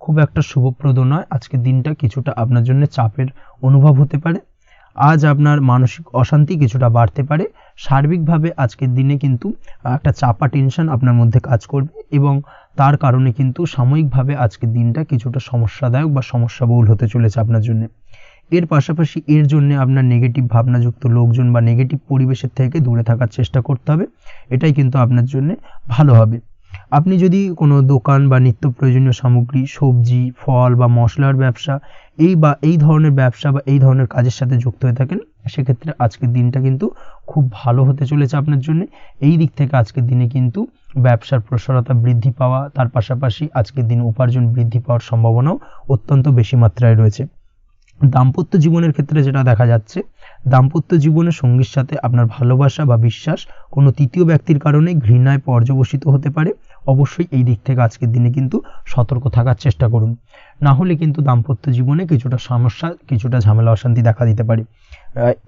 খুব একটা শুভপ্রদ নয়। আজকের দিনটা কিছুটা আপনার জন্য চাপের অনুভব হতে পারে। আজ আপনার মানসিক অশান্তি কিছুটা বাড়তে পারে। সার্বিকভাবে আজকের দিনে কিন্তু একটা চাপা টেনশন আপনার মধ্যে কাজ করবে এবং তার কারণে কিন্তু সাময়িকভাবে আজকের দিনটা কিছুটা সমস্যাদায়ক বা সমস্যাবহুল হতে চলেছে আপনার জন্য। এর পাশাপাশি এর জন্য আপনার নেগেটিভ ভাবনাযুক্ত লোকজন বা নেগেটিভ পরিবেশের থেকে দূরে থাকার চেষ্টা করতে হবে। এটাই কিন্তু আপনার জন্য ভালো হবে। আপনি যদি কোনো দোকান বা নিত্য প্রয়োজনীয় সামগ্রী, সবজি, ফল বা মশলার ব্যবসা এই ধরনের ব্যবসা বা এই ধরনের কাজের সাথে যুক্ত হয়ে থাকেন, সেক্ষেত্রে আজকের দিনটা কিন্তু খুব ভালো হতে চলেছে আপনার জন্য। এই দিক থেকে আজকের দিনে কিন্তু ব্যবসার প্রসারতা বৃদ্ধি পাওয়া, তার পাশাপাশি আজকের দিনে উপার্জন বৃদ্ধি পাওয়ার সম্ভাবনাও অত্যন্ত বেশি মাত্রায় রয়েছে। দাম্পত্য জীবনের ক্ষেত্রে যেটা দেখা যাচ্ছে, দাম্পত্য জীবনে সঙ্গীর সাথে আপনার ভালোবাসা বা বিশ্বাস কোনো তৃতীয় ব্যক্তির কারণে ঘৃণায় পর্যবসিত হতে পারে। অবশ্যই এই দিক থেকে আজকের দিনে কিন্তু সতর্ক থাকার চেষ্টা করুন, না হলে কিন্তু দাম্পত্য জীবনে কিছুটা সমস্যা, কিছুটা ঝামেলা অশান্তি দেখা দিতে পারে।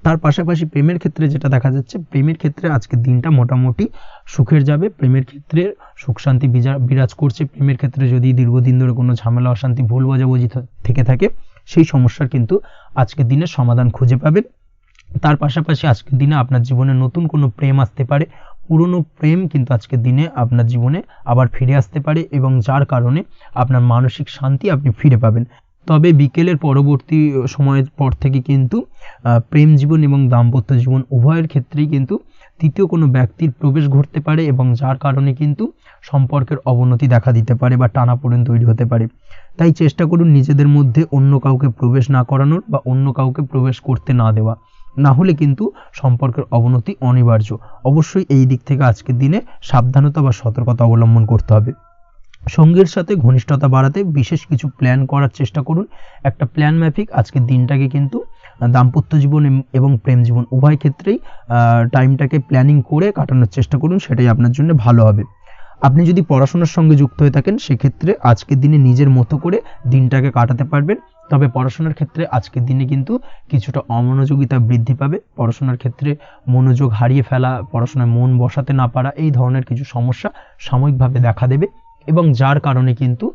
তার পাশাপাশি প্রেমের ক্ষেত্রে যেটা দেখা যাচ্ছে, প্রেমের ক্ষেত্রে আজকের দিনটা মোটামুটি সুখের যাবে। প্রেমের ক্ষেত্রে সুখ শান্তি বিরাজ করছে। প্রেমের ক্ষেত্রে যদি দীর্ঘদিন ধরে কোনো ঝামেলা অশান্তি, ভুল বোঝাবুঝি থেকে থাকে, সেই সমস্যার কিন্তু আজকের দিনে সমাধান খুঁজে পাবেন। তার পাশাপাশি আজকের দিনে আপনার জীবনে নতুন কোনো প্রেম আসতে পারে। পুরনো প্রেম কিন্তু আজকের দিনে আপনার জীবনে আবার ফিরে আসতে পারে এবং যার কারণে আপনার মানসিক শান্তি আপনি ফিরে পাবেন। তবে বিকেলের পরবর্তী সময়ের পর থেকে কিন্তু প্রেম জীবন এবং দাম্পত্য জীবন উভয়ের ক্ষেত্রেই কিন্তু তৃতীয় কোনো ব্যক্তির প্রবেশ ঘটতে পারে এবং যার কারণে কিন্তু সম্পর্কের অবনতি দেখা দিতে পারে বা টানাপোড়েন তৈরি হতে পারে। তাই চেষ্টা করুন নিজেদের মধ্যে অন্য কাউকে প্রবেশ না করানোর বা অন্য কাউকে প্রবেশ করতে না দেওয়া, না হলে কিন্তু সম্পর্কের অবনতি অনিবার্য। অবশ্যই এই দিক থেকে আজকের দিনে সাবধানতা বা সতর্কতা অবলম্বন করতে হবে। সঙ্গীর সাথে ঘনিষ্ঠতা বাড়াতে বিশেষ কিছু প্ল্যান করার চেষ্টা করুন। একটা প্ল্যান মাফিক আজকের দিনটাকে কিন্তু দাম্পত্য জীবন এবং প্রেম জীবন উভয় ক্ষেত্রেই টাইমটাকে প্ল্যানিং করে কাটানোর চেষ্টা করুন, সেটাই আপনার জন্য ভালো হবে। আপনি যদি পড়াশোনার সঙ্গে যুক্ত হয়ে থাকেন, সেক্ষেত্রে আজকের দিনে নিজের মতো করে দিনটাকে কাটাতে পারবেন। তবে পড়াশোনার ক্ষেত্রে আজকের দিনে কিন্তু কিছুটা অমনোযোগিতা বৃদ্ধি পাবে। পড়াশোনার ক্ষেত্রে মনোযোগ হারিয়ে ফেলা, পড়াশোনায় মন বসাতে না পারা, এই ধরনের কিছু সমস্যা সাময়িকভাবে দেখা দেবে এবং যার কারণে কিন্তু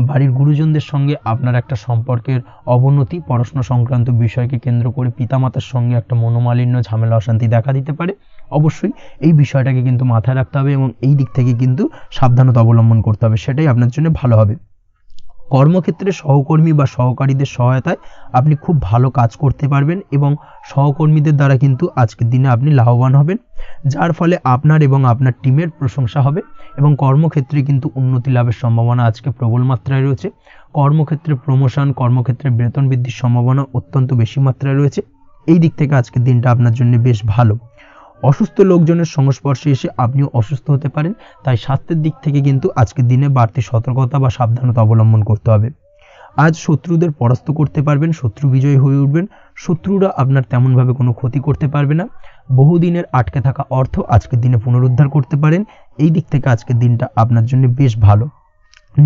বাড়ির গুরুজনদের সঙ্গে আপনার একটা সম্পর্কের অবনতি, পড়াশোনা সংক্রান্ত বিষয়কে কেন্দ্র করে পিতামাতার সঙ্গে একটা মনোমালিন্য, ঝামেলা অশান্তি দেখা দিতে পারে। অবশ্যই এই বিষয়টাকে কিন্তু মাথায় রাখতে হবে এবং এই দিক থেকে কিন্তু সাবধানতা অবলম্বন করতে হবে, সেটাই আপনার জন্য ভালো হবে। কর্মক্ষেত্রে সহকর্মী বা সহকারীদের সহায়তায় আপনি খুব ভালো কাজ করতে পারবেন এবং সহকর্মীদের দ্বারা কিন্তু আজকের দিনে আপনি লাভবান হবেন, যার ফলে আপনার এবং আপনার টিমের প্রশংসা হবে এবং কর্মক্ষেত্রে কিন্তু উন্নতি লাভের সম্ভাবনা আজকে প্রবল মাত্রায় রয়েছে। কর্মক্ষেত্রে প্রমোশন, কর্মক্ষেত্রে বেতন বৃদ্ধির সম্ভাবনা অত্যন্ত বেশি মাত্রায় রয়েছে। এই দিক থেকে আজকের দিনটা আপনার জন্য বেশ ভালো। অসুস্থ লোকজনের সংস্পর্শে এসে আপনিও অসুস্থ হতে পারেন, তাই স্বাস্থ্যের দিক থেকে কিন্তু আজকের দিনে বাড়তি সতর্কতা বা সাবধানতা অবলম্বন করতে হবে। আজ শত্রুদের পরাস্ত করতে পারবেন, শত্রু বিজয়ী হয়ে উঠবেন। শত্রুরা আপনার তেমনভাবে কোনো ক্ষতি করতে পারবে না। বহুদিনের আটকে থাকা অর্থ আজকের দিনে পুনরুদ্ধার করতে পারেন। এই দিক থেকে আজকের দিনটা আপনার জন্য বেশ ভালো।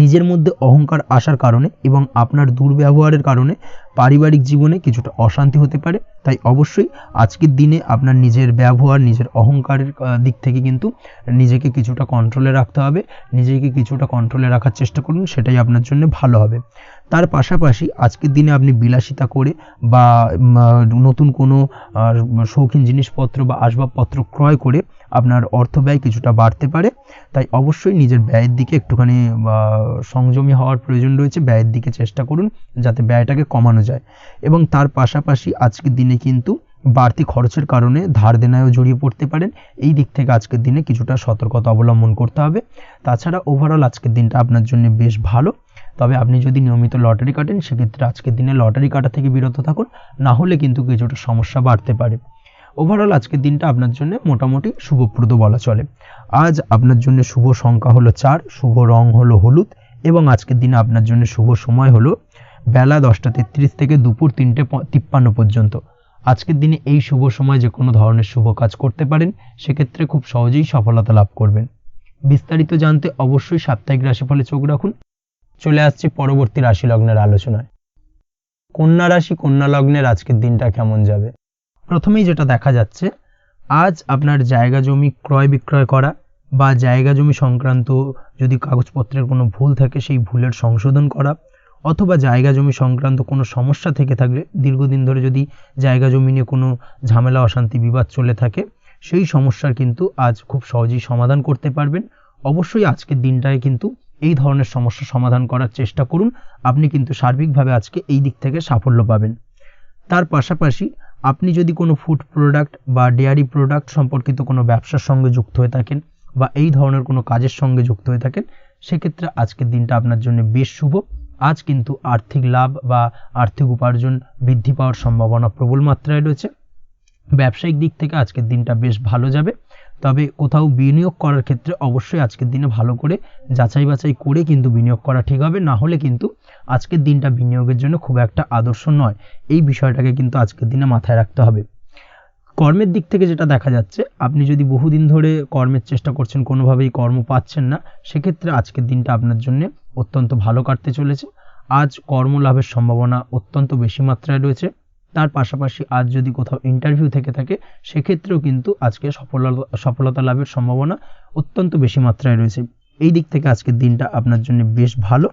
নিজের মধ্যে অহংকার আসার কারণে এবং আপনার দুর্ব্যবহারের কারণে পারিবারিক জীবনে কিছুটা অশান্তি হতে পারে। তাই অবশ্যই আজকের দিনে আপনার নিজের ব্যবহার, নিজের অহংকারের দিক থেকে কিন্তু নিজেকে কিছুটা কন্ট্রোলে রাখতে হবে। নিজেকে কিছুটা কন্ট্রোলে রাখার চেষ্টা করুন, সেটাই আপনার জন্য ভালো হবে। তার পাশাপাশি আজকের দিনে আপনি বিলাসিতা করে বা নতুন কোনো শৌখিন জিনিসপত্র বা আসবাবপত্র ক্রয় করে আপনার অর্থ ব্যয় কিছুটা বাড়তে পারে। তাই অবশ্যই নিজের ব্যয়ের দিকে একটুখানি সংযমী হওয়ার প্রয়োজন রয়েছে। ব্যয়ের দিকে চেষ্টা করুন যাতে ব্যয়টাকে কমানো যায় এবং তার পাশাপাশি আজকের দিনে কিন্তু বাড়তি খরচের কারণে ধার দেনায়ও জড়িয়ে পড়তে পারেন। এই দিক থেকে আজকের দিনে কিছুটা সতর্কতা অবলম্বন করতে হবে। তাছাড়া ওভারঅল আজকের দিনটা আপনার জন্য বেশ ভালো। তবে আপনি যদি নিয়মিত লটারি কাটেন, সেক্ষেত্রে আজকের দিনে লটারি কাটা থেকে বিরত থাকুন, না হলে কিন্তু কিছুটা সমস্যা বাড়তে পারে। ওভারঅল আজকের দিনটা আপনার জন্য মোটামুটি শুভপ্রদ বলা চলে। আজ আপনার জন্য শুভ সংখ্যা হলো 4, শুভ রং হলো হলুদ এবং আজকের দিনে আপনার জন্য শুভ সময় হলো বেলা 10:33 থেকে দুপুর 3:53 পর্যন্ত। আজকের দিনে এই শুভ সময় যে কোনো ধরনের শুভ কাজ করতে পারেন, সেক্ষেত্রে খুব সহজেই সফলতা লাভ করবেন। বিস্তারিত জানতে অবশ্যই সাপ্তাহিক রাশিফলে চোখ রাখুন। চলে আসছি পরবর্তী রাশি লগ্নের আলোচনায়। কন্যা রাশি কন্যা লগ্নের আজকের দিনটা কেমন যাবে? প্রথমেই যেটা দেখা যাচ্ছে, আজ আপনার জায়গা জমি ক্রয় বিক্রয় করা বা জায়গা জমি সংক্রান্ত যদি কাগজপত্রের কোনো ভুল থাকে সেই ভুলের সংশোধন করা, অথবা জায়গা জমি সংক্রান্ত কোনো সমস্যা থেকে থাকলে, দীর্ঘদিন ধরে যদি জায়গা জমি নিয়ে কোনো ঝামেলা অশান্তি বিবাদ চলে থাকে, সেই সমস্যার কিন্তু আজ খুব সহজেই সমাধান করতে পারবেন। অবশ্যই আজকের দিনটায় কিন্তু এই ধরনের সমস্যা সমাধান করার চেষ্টা করুন। আপনি কিন্তু সার্বিকভাবে আজকে এই দিক থেকে সাফল্য পাবেন। তার পাশাপাশি আপনি যদি কোনো ফুড প্রোডাক্ট বা ডেয়ারি প্রোডাক্ট সম্পর্কিত কোনো ব্যবসার সঙ্গে যুক্ত হয়ে থাকেন বা এই ধরনের কোনো কাজের সঙ্গে যুক্ত হয়ে থাকেন, সেক্ষেত্রে আজকের দিনটা আপনার জন্য বেশ শুভ। আজ কিন্তু আর্থিক লাভ বা আর্থিক উপার্জন বৃদ্ধি পাওয়ার সম্ভাবনা প্রবল মাত্রায় রয়েছে। ব্যবসায়িক দিক থেকে আজকের দিনটা বেশ ভালো যাবে। তবে কোথাও বিনিয়োগ করার ক্ষেত্রে অবশ্যই আজকের দিনে ভালো করে যাচাই বাছাই করে কিন্তু বিনিয়োগ করা ঠিক হবে, না হলে কিন্তু আজকের দিনটা বিনিয়োগের জন্য খুব একটা আদর্শ নয়। এই বিষয়টাকে কিন্তু আজকের দিনে মাথায় রাখতে হবে। কর্মের দিক থেকে যেটা দেখা যাচ্ছে, আপনি যদি বহুদিন ধরে কর্মের চেষ্টা করছেন, কোনোভাবেই কর্ম পাচ্ছেন না, সেক্ষেত্রে আজকের দিনটা আপনার জন্য অত্যন্ত ভালো কাটতে চলেছে। আজ কর্মলাভের সম্ভাবনা অত্যন্ত বেশি মাত্রায় রয়েছে। তার পাশাপাশি আজ যদি কোথাও ইন্টারভিউ থেকে থাকে, সেক্ষেত্রেও কিন্তু আজকে সফলতা লাভের সম্ভাবনা অত্যন্ত বেশি মাত্রায় রয়েছে। এই দিক থেকে আজকের দিনটা আপনার জন্য বেশ ভালো।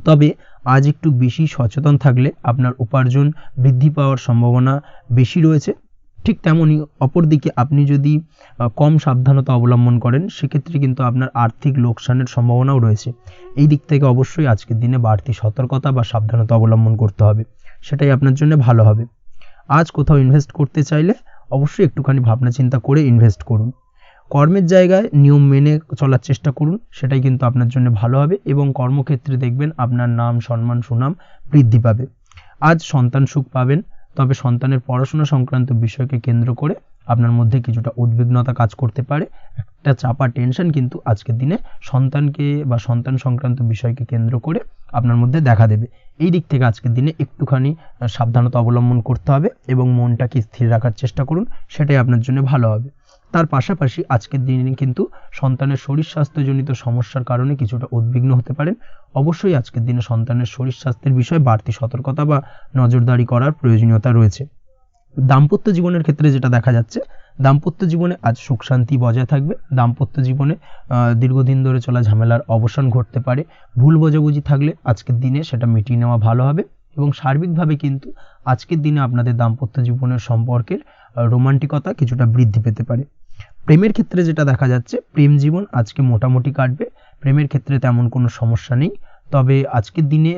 তবে আজ একটু বেশি সচেতন থাকলে আপনার উপার্জন বৃদ্ধি পাওয়ার সম্ভাবনা বেশি রয়েছে। ঠিক তেমনই অপরদিকে আপনি যদি কম সাবধানতা অবলম্বন করেন, সেক্ষেত্রে কিন্তু আপনার আর্থিক লোকসানের সম্ভাবনাও রয়েছে। এই দিক থেকে অবশ্যই আজকের দিনে বাড়তি সতর্কতা বা সাবধানতা অবলম্বন করতে হবে, সেটাই আপনার জন্য ভালো হবে। আজ কোথাও ইনভেস্ট করতে চাইলে অবশ্যই একটুখানি ভাবনা চিন্তা করে ইনভেস্ট করুন। কর্মের জায়গায় নিয়ম মেনে চলার চেষ্টা করুন, সেটাই কিন্তু আপনার জন্য ভালো হবে এবং কর্মক্ষেত্রে দেখবেন আপনার নাম সম্মান সুনাম বৃদ্ধি পাবে। আজ সন্তান সুখ পাবেন, তবে সন্তানের পড়াশোনা সংক্রান্ত বিষয়কে কেন্দ্র করে আপনার মধ্যে কিছুটা উদ্বিগ্নতা কাজ করতে পারে। একটা চাপা টেনশন কিন্তু আজকের দিনে সন্তানকে বা সন্তান সংক্রান্ত বিষয়কে কেন্দ্র করে আপনার মধ্যে দেখা দেবে। এই দিক থেকে আজকের দিনে একটুখানি সাবধানতা অবলম্বন করতে হবে এবং মনটাকে স্থির রাখার চেষ্টা করুন, সেটাই আপনার জন্য ভালো হবে। তার পাশাপাশি আজকের দিনে কিন্তু সন্তানের শরীর স্বাস্থ্যজনিত সমস্যার কারণে কিছুটা উদ্বিগ্ন হতে পারেন। অবশ্যই আজকের দিনে সন্তানের শরীর স্বাস্থ্যের বিষয়ে বাড়তি সতর্কতা বা নজরদারি করার প্রয়োজনীয়তা রয়েছে। দাম্পত্য জীবনের ক্ষেত্রে যেটা দেখা যাচ্ছে, দাম্পত্য জীবনে আজ সুখ শান্তি বজায় থাকবে। দাম্পত্য জীবনে দীর্ঘদিন ধরে চলা ঝামেলার অবসান ঘটতে পারে। ভুল বোঝাবুঝি থাকলে আজকের দিনে সেটা মিটিয়ে নেওয়া ভালো হবে এবং সার্বিকভাবে কিন্তু আজকের দিনে আপনাদের দাম্পত্য জীবনের সম্পর্কের রোমান্টিকতা কিছুটা বৃদ্ধি পেতে পারে। প্রেমের ক্ষেত্রে যেটা দেখা যাচ্ছে, প্রেম জীবন আজকে মোটামুটি কাটবে। প্রেমের ক্ষেত্রে তেমন কোনো সমস্যা নেই। তবে আজকের দিনে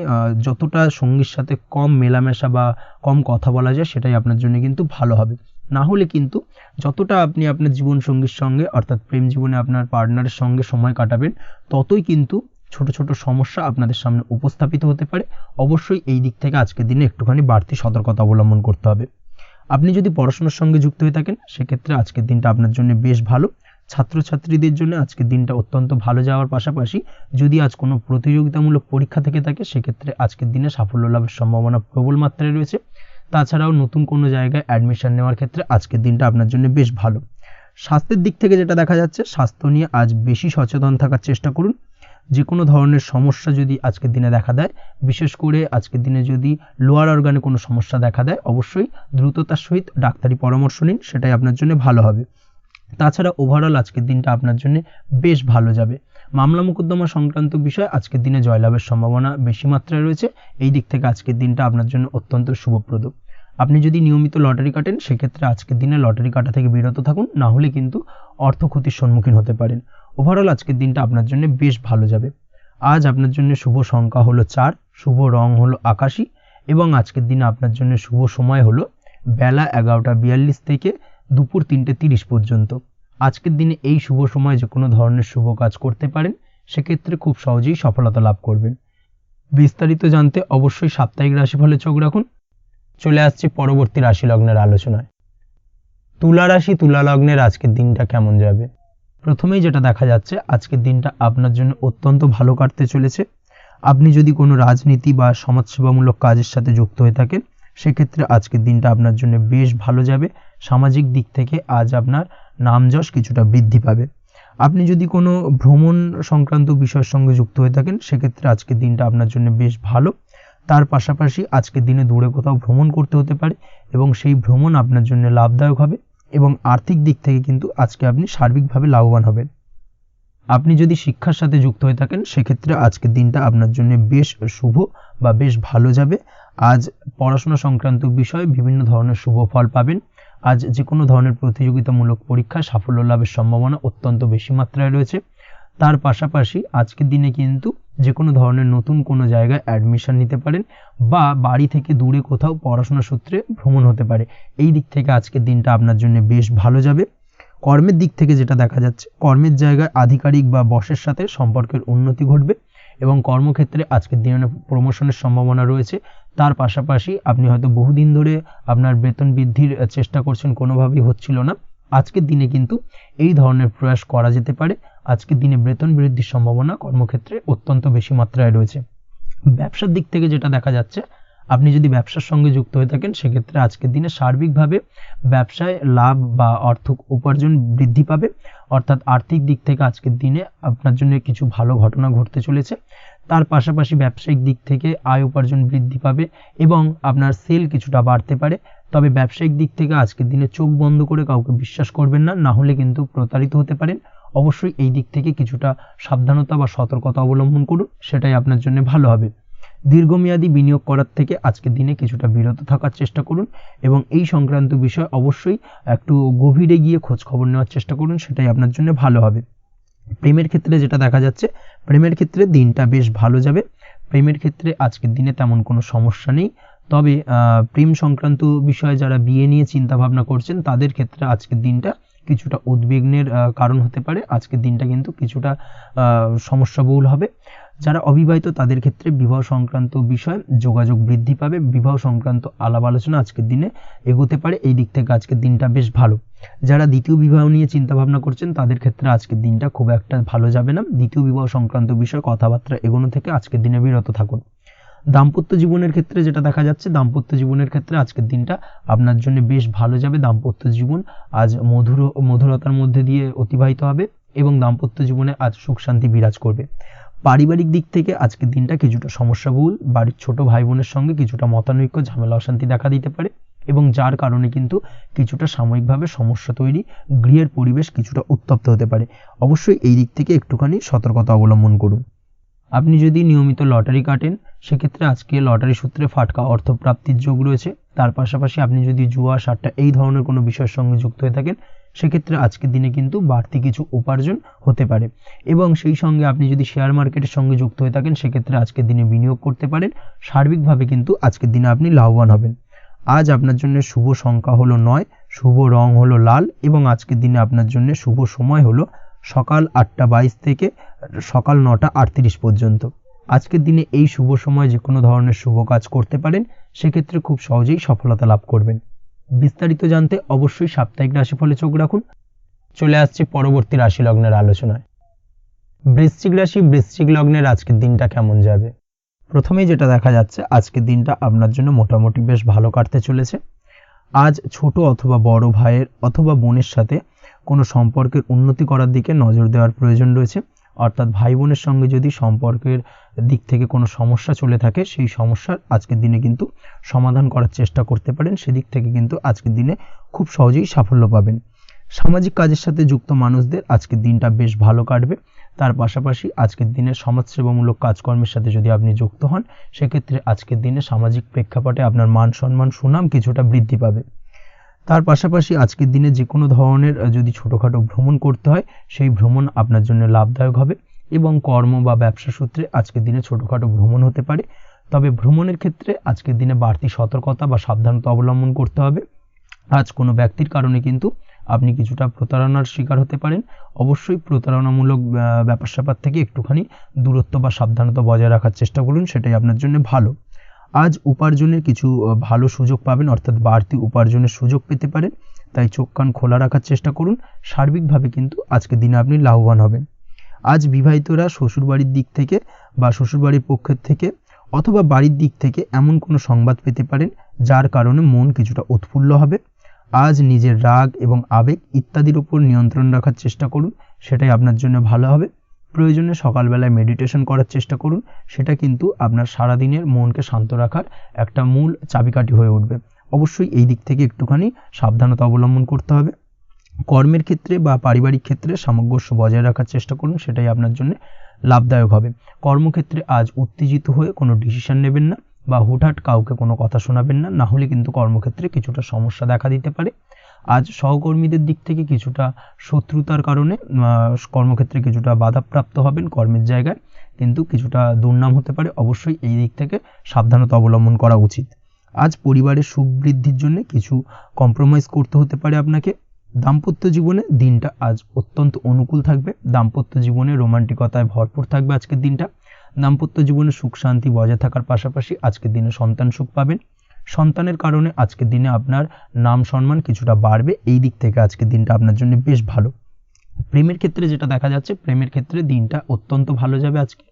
যতটা সঙ্গীর সাথে কম মেলামেশা বা কম কথা বলা যায়, সেটাই আপনার জন্য কিন্তু ভালো হবে। না হলে কিন্তু যতটা আপনি আপনার জীবন সঙ্গীর সঙ্গে অর্থাৎ প্রেম জীবনে আপনার পার্টনারের সঙ্গে সময় কাটাবেন, ততই কিন্তু ছোট ছোট সমস্যা আপনাদের সামনে উপস্থাপিত হতে পারে। অবশ্যই এই দিক থেকে আজকের দিনে একটুখানি বাড়তি সতর্কতা অবলম্বন করতে হবে। আপনি যদি পড়াশোনার সঙ্গে যুক্ত হয়ে থাকেন, সেক্ষেত্রে আজকের দিনটা আপনার জন্য বেশ ভালো। ছাত্রছাত্রীদের জন্য আজকের দিনটা অত্যন্ত ভালো যাওয়ার পাশাপাশি যদি আজ কোনো প্রতিযোগিতামূলক পরীক্ষা থেকে থাকে, সেক্ষেত্রে আজকের দিনে সাফল্য লাভের সম্ভাবনা প্রবল মাত্রায় রয়েছে। তাছাড়াও নতুন কোনো জায়গায় অ্যাডমিশন নেওয়ার ক্ষেত্রে আজকের দিনটা আপনার জন্য বেশ ভালো। স্বাস্থ্যের দিক থেকে যেটা দেখা যাচ্ছে, স্বাস্থ্য নিয়ে আজ বেশি সচেতন থাকার চেষ্টা করুন। যে কোনো ধরনের সমস্যা যদি আজকের দিনে দেখা দেয়, বিশেষ করে আজকের দিনে যদি লোয়ার অর্গানে কোনো সমস্যা দেখা দেয়, অবশ্যই দ্রুততার সহিত ডাক্তারি পরামর্শ নিন, সেটাই আপনার জন্য ভালো হবে। তাছাড়া ওভারঅল আজকের দিনটা আপনার জন্য বেশ ভালো যাবে। মামলা মোকদ্দমা সংক্রান্ত বিষয়ে আজকের দিনে জয়লাভের সম্ভাবনা বেশি মাত্রায় রয়েছে। এই দিক থেকে আজকের দিনটা আপনার জন্য অত্যন্ত শুভপ্রদ। আপনি যদি নিয়মিত লটারি কাটেন, সেক্ষেত্রে আজকের দিনে লটারি কাটা থেকে বিরত থাকুন, না হলে কিন্তু অর্থ ক্ষতির সম্মুখীন হতে পারেন। ওভারঅল আজকের দিনটা আপনার জন্য বেশ ভালো যাবে। আজ আপনার জন্য শুভ সংখ্যা হলো 4, শুভ রং হলো আকাশী এবং আজকের দিনে আপনার জন্য শুভ সময় হলো বেলা 11:42 থেকে দুপুর 3:30 পর্যন্ত। আজকের দিনে এই শুভ সময় যে কোনো ধরনের শুভ কাজ করতে পারেন, সেক্ষেত্রে খুব সহজেই সফলতা লাভ করবেন। বিস্তারিত জানতে অবশ্যই সাপ্তাহিক রাশিফলে চোখ রাখুন। চলে আসছি পরবর্তী রাশি লগ্নের আলোচনায়। তুলা রাশি তুলা লগ্নের আজকের দিনটা কেমন যাবে? প্রথমেই যেটা দেখা যাচ্ছে, আজকের দিনটা আপনার জন্য অত্যন্ত ভালো কাটতে চলেছে। আপনি যদি কোনো রাজনীতি বা সমাজসেবামূলক কাজের সাথে যুক্ত হয়ে থাকেন, সেক্ষেত্রে আজকের দিনটা আপনার জন্য বেশ ভালো যাবে। সামাজিক দিক থেকে আজ আপনার নাম যশ কিছুটা বৃদ্ধি পাবে। আপনি যদি কোনো ভ্রমণ সংক্রান্ত বিষয়ের সঙ্গে যুক্ত হয়ে থাকেন সেক্ষেত্রে আজকের দিনটা আপনার জন্য বেশ ভালো। তার পাশাপাশি আজকের দিনে দূরে কোথাও ভ্রমণ করতে হতে পারে এবং সেই ভ্রমণ আপনার জন্য লাভদায়ক হবে এবং আর্থিক দিক থেকে কিন্তু আজকে আপনি সার্বিকভাবে লাভবান হবেন। আপনি যদি শিক্ষার সাথে যুক্ত হয়ে থাকেন সেক্ষেত্রে আজকের দিনটা আপনার জন্য বেশ শুভ বা বেশ ভালো যাবে। আজ পড়াশোনা সংক্রান্ত বিষয়ে বিভিন্ন ধরনের শুভ ফল পাবেন। আজ যে কোনো ধরনের প্রতিযোগিতামূলক পরীক্ষায় সাফল্য লাভের সম্ভাবনা অত্যন্ত বেশি মাত্রায় রয়েছে। তার পাশাপাশি আজকের দিনে কিন্তু যে কোনো ধরনের নতুন কোনো জায়গায় অ্যাডমিশন নিতে পারেন বা বাড়ি থেকে দূরে কোথাও পড়াশোনা সূত্রে ভ্রমণ হতে পারে। এই দিক থেকে আজকের দিনটা আপনার জন্য বেশ ভালো যাবে। কর্মের দিক থেকে যেটা দেখা যাচ্ছে, কর্মের জায়গায় আধিকারিক বা বসের সাথে সম্পর্কের উন্নতি ঘটবে এবং কর্মক্ষেত্রে আজকের দিনে প্রমোশনের সম্ভাবনা রয়েছে। তার পাশাপাশি আপনি হয়তো বহুদিন ধরে আপনার বেতন বৃদ্ধির চেষ্টা করছেন, কোনোভাবেই হচ্ছিল না। আজকের দিনে কিন্তু এই ধরনের প্রয়াস করা যেতে পারে। আজকের দিনে বেতন বৃদ্ধির সম্ভাবনা কর্মক্ষেত্রে অত্যন্ত বেশি মাত্রায় রয়েছে। ব্যবসার দিক থেকে যেটা দেখা যাচ্ছে, আপনি যদি ব্যবসার সঙ্গে যুক্ত হয়ে থাকেন সেক্ষেত্রে আজকের দিনে সার্বিকভাবে ব্যবসায় লাভ বা অর্থ উপার্জন বৃদ্ধি পাবে, অর্থাৎ আর্থিক দিক থেকে আজকের দিনে আপনার জন্য কিছু ভালো ঘটনা ঘটতে চলেছে। তার পাশাপাশি ব্যবসায়িক দিক থেকে আয় উপার্জন বৃদ্ধি পাবে এবং আপনার সেল কিছুটা বাড়তে পারে। তবে ব্যবসায়িক দিক থেকে আজকের দিনে চোখ বন্ধ করে কাউকে বিশ্বাস করবেন না, না হলে কিন্তু প্রতারিত হতে পারেন। অবশ্যই এই দিক থেকে কিছুটা সাবধানতা বা সতর্কতা অবলম্বন করুন, সেটাই আপনার জন্য ভালো হবে। দীর্ঘমেয়াদী বিনিয়োগ করার থেকে আজকের দিনে কিছুটা বিরত থাকার চেষ্টা করুন এবং এই সংক্রান্ত বিষয় অবশ্যই একটু গভীরে গিয়ে খোঁজ খবর নেওয়ার চেষ্টা করুন, সেটাই আপনার জন্য ভালো হবে। প্রেমের ক্ষেত্রে যেটা দেখা যাচ্ছে, প্রেমের ক্ষেত্রে দিনটা বেশ ভালো যাবে। প্রেমের ক্ষেত্রে আজকের দিনে তেমন কোনো সমস্যা নেই। তবে প্রেম সংক্রান্ত বিষয়ে যারা বিয়ে নিয়ে চিন্তা ভাবনা করছেন তাদের ক্ষেত্রে আজকের দিনটা কিছুটা উদ্বিগ্নের কারণ হতে পারে। আজকের দিনটা কিন্তু কিছুটা সমস্যাবহুল হবে। যারা অবিবাহিত তাদের ক্ষেত্রে বিবাহ সংক্রান্ত বিষয়ে যোগাযোগ বৃদ্ধি পাবে, বিবাহ সংক্রান্ত আলাপ আলোচনা আজকের দিনে এগোতে পারে। এই দিক থেকে আজকের দিনটা বেশ ভালো। যারা দ্বিতীয় বিবাহ নিয়ে চিন্তা ভাবনা করছেন তাদের ক্ষেত্রে আজকের দিনটা খুব একটা ভালো যাবে না। দ্বিতীয় বিবাহ সংক্রান্ত বিষয়ে কথাবার্তা এগোনো থেকে আজকের দিনে বিরত থাকুন। দাম্পত্য জীবনের ক্ষেত্রে যেটা দেখা যাচ্ছে, দাম্পত্য জীবনের ক্ষেত্রে আজকের দিনটা আপনার জন্য বেশ ভালো যাবে। দাম্পত্য জীবন আজ মধুরতার মধ্যে দিয়ে অতিবাহিত হবে এবং দাম্পত্য জীবনে আজ সুখ শান্তি বিরাজ করবে। পারিবারিক দিক থেকে আজকের দিনটা কিছুটা সমস্যাবহুল। বাড়ির ছোট ভাই বোনের সঙ্গে কিছুটা মতানৈক্য, ঝামেলা অশান্তি দেখা দিতে পারে এবং যার কারণে কিন্তু কিছুটা সাময়িকভাবে সমস্যা তৈরি, গৃহের পরিবেশ কিছুটা উত্তপ্ত হতে পারে। অবশ্যই এই দিক থেকে একটুখানি সতর্কতা অবলম্বন করুন। আপনি যদি নিয়মিত লটারি কাটেন সেক্ষেত্রে আজকে লটারি সূত্রে ফাটকা অর্থপ্রাপ্তির যোগ রয়েছে। তার পাশাপাশি আপনি যদি জুয়া সাট্টা এই ধরনের কোনো বিষয়ের সঙ্গে যুক্ত হয়ে থাকেন সেক্ষেত্রে আজকের দিনে কিন্তু বাড়তি কিছু উপার্জন হতে পারে এবং সেই সঙ্গে আপনি যদি শেয়ার মার্কেটের সঙ্গে যুক্ত হয়ে থাকেন সেক্ষেত্রে আজকের দিনে বিনিয়োগ করতে পারেন। সার্বিকভাবে কিন্তু আজকের দিনে আপনি লাভবান হবেন। আজ আপনার জন্য শুভ সংখ্যা হলো 9, শুভ রং হলো লাল এবং আজকের দিনে আপনার জন্য শুভ সময় হলো সকাল 8:22 থেকে সকাল 9:38 পর্যন্ত। আজকের দিনে এই শুভ সময় যে কোনো ধরনের শুভ কাজ করতে পারেন, সেক্ষেত্রে খুব সহজেই সফলতা লাভ করবেন। বিস্তারিত জানতে অবশ্যই সাপ্তাহিক রাশিফলে চোখ রাখুন। চলে আসছে পরবর্তী রাশি লগ্নের আলোচনায়। বৃশ্চিক রাশি, বৃশ্চিক লগ্নের আজকের দিনটা কেমন যাবে? প্রথমেই যেটা দেখা যাচ্ছে, আজকের দিনটা আপনার জন্য মোটামুটি বেশ ভালো কাটতে চলেছে। আজ ছোট অথবা বড় ভাইয়ের অথবা বোনের সাথে কোনো সম্পর্কের উন্নতি করার দিকে নজর দেওয়ার প্রয়োজন রয়েছে। অর্থাৎ ভাই বোনের সঙ্গে যদি সম্পর্কের দিক থেকে কোনো সমস্যা চলে থাকে সেই সমস্যার আজকের দিনে কিন্তু সমাধান করার চেষ্টা করতে পারেন। সেদিক থেকে কিন্তু আজকের দিনে খুব সহজেই সাফল্য পাবেন। সামাজিক কাজের সাথে যুক্ত মানুষদের আজকের দিনটা বেশ ভালো কাটবে। তার পাশাপাশি আজকের দিনে সমাজসেবামূলক কাজকর্মের সাথে যদি আপনি যুক্ত হন সেক্ষেত্রে আজকের দিনে সামাজিক প্রেক্ষাপটে আপনার মান সম্মান সুনাম কিছুটা বৃদ্ধি পাবে। তার পাশাপাশি আজকের দিনে যে কোনো ধরনের যদি ছোটোখাটো ভ্রমণ করতে হয় সেই ভ্রমণ আপনার জন্য লাভদায়ক হবে এবং কর্ম বা ব্যবসা সূত্রে আজকের দিনে ছোটোখাটো ভ্রমণ হতে পারে। তবে ভ্রমণের ক্ষেত্রে আজকের দিনে বাড়তি সতর্কতা বা সাবধানতা অবলম্বন করতে হবে। আজ কোনো ব্যক্তির কারণে কিন্তু আপনি কিছুটা প্রতারণার শিকার হতে পারেন। অবশ্যই প্রতারণামূলক ব্যাপার স্যাপার থেকে একটুখানি দূরত্ব বা সাবধানতা বজায় রাখার চেষ্টা করুন, সেটাই আপনার জন্য ভালো। আজ উপার্জনের কিছু ভালো সুযোগ পাবেন, অর্থাৎ বাড়তি উপার্জনের সুযোগ পেতে পারেন, তাই চোখ কান খোলা রাখার চেষ্টা করুন। সার্বিকভাবে কিন্তু আজকের দিনে আপনি লাভবান হবেন। আজ বিবাহিতরা শ্বশুরবাড়ির দিক থেকে বা শ্বশুরবাড়ির পক্ষের থেকে অথবা বাড়ির দিক থেকে এমন কোনো সংবাদ পেতে পারেন যার কারণে মন কিছুটা উৎফুল্ল হবে। আজ নিজের রাগ এবং আবেগ ইত্যাদির উপর নিয়ন্ত্রণ রাখার চেষ্টা করুন, সেটাই আপনার জন্য ভালো হবে। প্রয়োজনে সকালবেলায় মেডিটেশন করার চেষ্টা করুন, সেটা কিন্তু আপনার সারাদিনের মনকে শান্ত রাখার একটা মূল চাবিকাঠি হয়ে উঠবে। অবশ্যই এই দিক থেকে একটুখানি সাবধানতা অবলম্বন করতে হবে। কর্মের ক্ষেত্রে বা পারিবারিক ক্ষেত্রে সামঞ্জস্য বজায় রাখার চেষ্টা করুন, সেটাই আপনার জন্য লাভদায়ক হবে। কর্মক্ষেত্রে আজ উত্তেজিত হয়ে কোনো ডিসিশন নেবেন না বা হুটহাট কাউকে কোনো কথা শোনাবেন না, না হলে কিন্তু কর্মক্ষেত্রে কিছুটা সমস্যা দেখা দিতে পারে। আজ সহকর্মীদের দিক থেকে কিছুটা শত্রুতার কারণে কর্মক্ষেত্রে কিছুটা বাধাপ্রাপ্ত হবেন, কর্মের জায়গায় কিন্তু কিছুটা দুর্নাম হতে পারে। অবশ্যই এই দিক থেকে সাবধানতা অবলম্বন করা উচিত। আজ পরিবারের সুখ বৃদ্ধির জন্য কিছু কম্প্রোমাইজ করতে হতে পারে আপনাকে। দাম্পত্য জীবনে দিনটা আজ অত্যন্ত অনুকূল থাকবে। দাম্পত্য জীবনে রোমান্টিকতায় ভরপুর থাকবে আজকের দিনটা। দাম্পত্য জীবনে সুখ শান্তি বজায় থাকার পাশাপাশি আজকের দিনে সন্তান সুখ পাবেন। সন্তানের কারণে আজকের দিনে আপনার নাম সম্মান কিছুটা বাড়বে। এই দিক থেকে আজকের দিনটা আপনার জন্য বেশ ভালো। প্রেমের ক্ষেত্রে যেটা দেখা যাচ্ছে, প্রেমের ক্ষেত্রে দিনটা অত্যন্ত ভালো যাবে আজকে,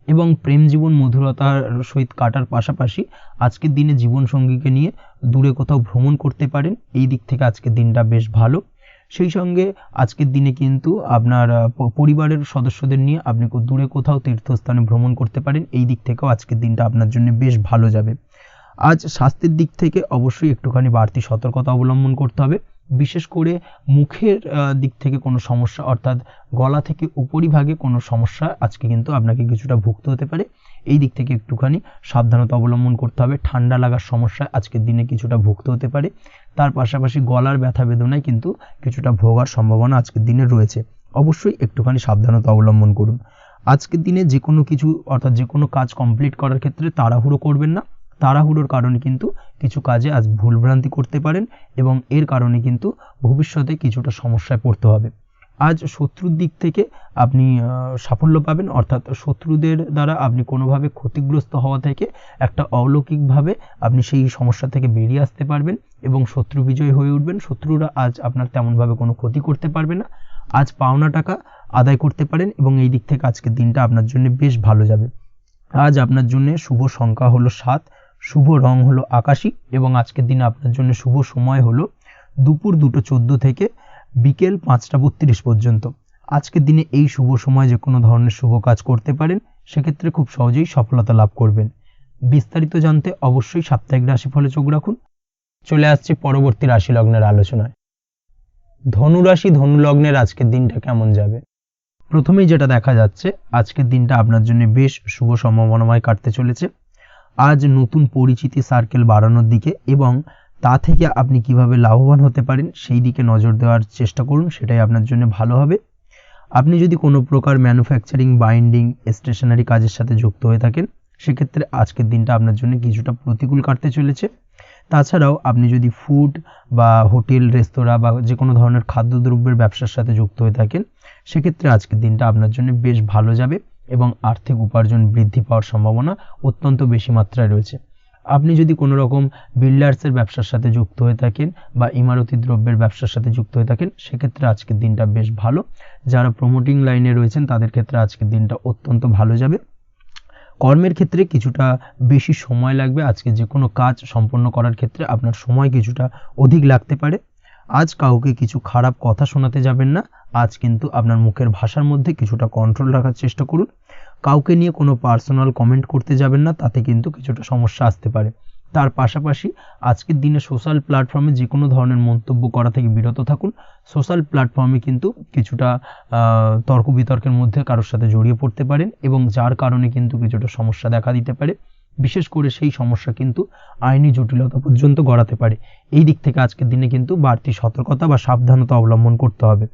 এবং প্রেম জীবন মধুরতার সহিত কাটার পাশাপাশি আজকের দিনে জীবনসঙ্গীকে নিয়ে দূরে কোথাও ভ্রমণ করতে পারেন। এই দিক থেকে আজকের দিনটা বেশ ভালো। সেই সঙ্গে আজকের দিনে কিন্তু আপনার পরিবারের সদস্যদের নিয়ে আপনি দূরে কোথাও তীর্থস্থানে ভ্রমণ করতে পারেন। এই দিক থেকেও আজকের দিনটা আপনার জন্য বেশ ভালো যাবে। আজ স্বাস্থ্যের দিক থেকে অবশ্যই একটুখানি বাড়তি সতর্কতা অবলম্বন করতে হবে। বিশেষ করে মুখের দিক থেকে কোনো সমস্যা, অর্থাৎ গলা থেকে উপরিভাগে কোনো সমস্যা আজকে কিন্তু আপনাকে কিছুটা ভুগতে হতে পারে। এই দিক থেকে একটুখানি সাবধানতা অবলম্বন করতে হবে। ঠান্ডা লাগার সমস্যায় আজকের দিনে কিছুটা ভুগতে হতে পারে। তার পাশাপাশি গলার ব্যথা বেদনায় কিন্তু কিছুটা ভোগার সম্ভাবনা আজকের দিনে রয়েছে। অবশ্যই একটুখানি সাবধানতা অবলম্বন করুন। আজকের দিনে যে কোনো কিছু, অর্থাৎ যে কোনো কাজ কমপ্লিট করার ক্ষেত্রে তাড়াহুড়ো করবেন না। তাড়াহুড়োর কারণে কিন্তু কিছু কাজে আজ ভুলভ্রান্তি করতে পারেন এবং এর কারণে কিন্তু ভবিষ্যতে কিছুটা সমস্যায় পড়তে হবে। আজ শত্রুর দিক থেকে আপনি সাফল্য পাবেন, অর্থাৎ শত্রুদের দ্বারা আপনি কোনোভাবে ক্ষতিগ্রস্ত হওয়া থেকে একটা অলৌকিকভাবে আপনি সেই সমস্যা থেকে বেরিয়ে আসতে পারবেন এবং শত্রু বিজয় হয়ে উঠবেন। শত্রুরা আজ আপনার তেমনভাবে কোনো ক্ষতি করতে পারবে না। আজ পাওনা টাকা আদায় করতে পারেন এবং এই দিক থেকে আজকের দিনটা আপনার জন্য বেশ ভালো যাবে। আজ আপনার জন্য শুভ সংখ্যা হলো 7, শুভ রং হলো আকাশী এবং আজকের দিনে আপনার জন্য শুভ সময় হলো দুপুর 2:14 থেকে বিকেল 5:32 পর্যন্ত। আজকের দিনে এই শুভ সময় যে কোনো ধরনের শুভ কাজ করতে পারেন, সেক্ষেত্রে খুব সহজেই সফলতা লাভ করবেন। বিস্তারিত জানতে অবশ্যই সাপ্তাহিক রাশিফলে চোখ রাখুন। চলে আসছে পরবর্তী রাশি লগ্নের আলোচনায়। ধনু রাশি ধনু লগ্নের আজকের দিনটা কেমন যাবে? প্রথমেই যেটা দেখা যাচ্ছে, আজকের দিনটা আপনার জন্য বেশ শুভ সম্ভাবনাময় কাটতে চলেছে। আজ নতুন পরিচিতি সার্কেল বাড়ানোর দিকে এবং তা থেকে আপনি কিভাবে লাভবান হতে পারেন সেই দিকে নজর দেওয়ার চেষ্টা করুন, সেটাই আপনার জন্য ভালো হবে। আপনি যদি কোনো প্রকার ম্যানুফ্যাকচারিং, বাইন্ডিং, স্টেশনারি কাজের সাথে যুক্ত হয়ে থাকেন, সেক্ষেত্রে আজকের দিনটা আপনার জন্য কিছুটা প্রতিকূল কাটতে চলেছে। তাছাড়াও আপনি যদি ফুড বা হোটেল, রেস্তোরাঁ বা যে কোনো ধরনের খাদ্যদ্রব্যের ব্যবসার সাথে যুক্ত হয়ে থাকেন, সেক্ষেত্রে আজকের দিনটা আপনার জন্য বেশ ভালো যাবে এবং আর্থিক উপার্জন বৃদ্ধি পাওয়ার সম্ভাবনা অত্যন্ত বেশি মাত্রায় রয়েছে। আপনি যদি কোনো রকম বিল্ডার্সের ব্যবসার সাথে যুক্ত হয়ে থাকেন বা ইমারতি দ্রব্যের ব্যবসার সাথে যুক্ত হয়ে থাকেন, সেক্ষেত্রে আজকের দিনটা বেশ ভালো। যারা প্রমোটিং লাইনে রয়েছেন তাদের ক্ষেত্রে আজকের দিনটা অত্যন্ত ভালো যাবে। কর্মের ক্ষেত্রে কিছুটা বেশি সময় লাগবে। আজকে যে কোনো কাজ সম্পন্ন করার ক্ষেত্রে আপনার সময় কিছুটা অধিক লাগতে পারে। আজ কাউকে কিছু খারাপ কথা শোনাতে যাবেন না। আজ কিন্তু আপনার মুখের ভাষার মধ্যে কিছুটা কন্ট্রোল রাখার চেষ্টা করুন। কাউকে নিয়ে কোনো পার্সোনাল কমেন্ট করতে যাবেন না, তাতে কিন্তু কিছুটা সমস্যা আসতে পারে। তার পাশাপাশি আজকের দিনে সোশ্যাল প্ল্যাটফর্মে যে কোনো ধরনের মন্তব্য করা থেকে বিরত থাকুন। সোশ্যাল প্ল্যাটফর্মে কিন্তু কিছুটা তর্ক বিতর্কের মধ্যে কারোর সাথে জড়িয়ে পড়তে পারেন এবং যার কারণে কিন্তু কিছুটা সমস্যা দেখা দিতে পারে। বিশেষ করে সেই সমস্যা কিন্তু আইনি জটিলতা পর্যন্ত গড়াতে পারে। এই দিক থেকে আজকের দিনে কিন্তু বাড়তি সতর্কতা বা সাবধানতা অবলম্বন করতে হবে।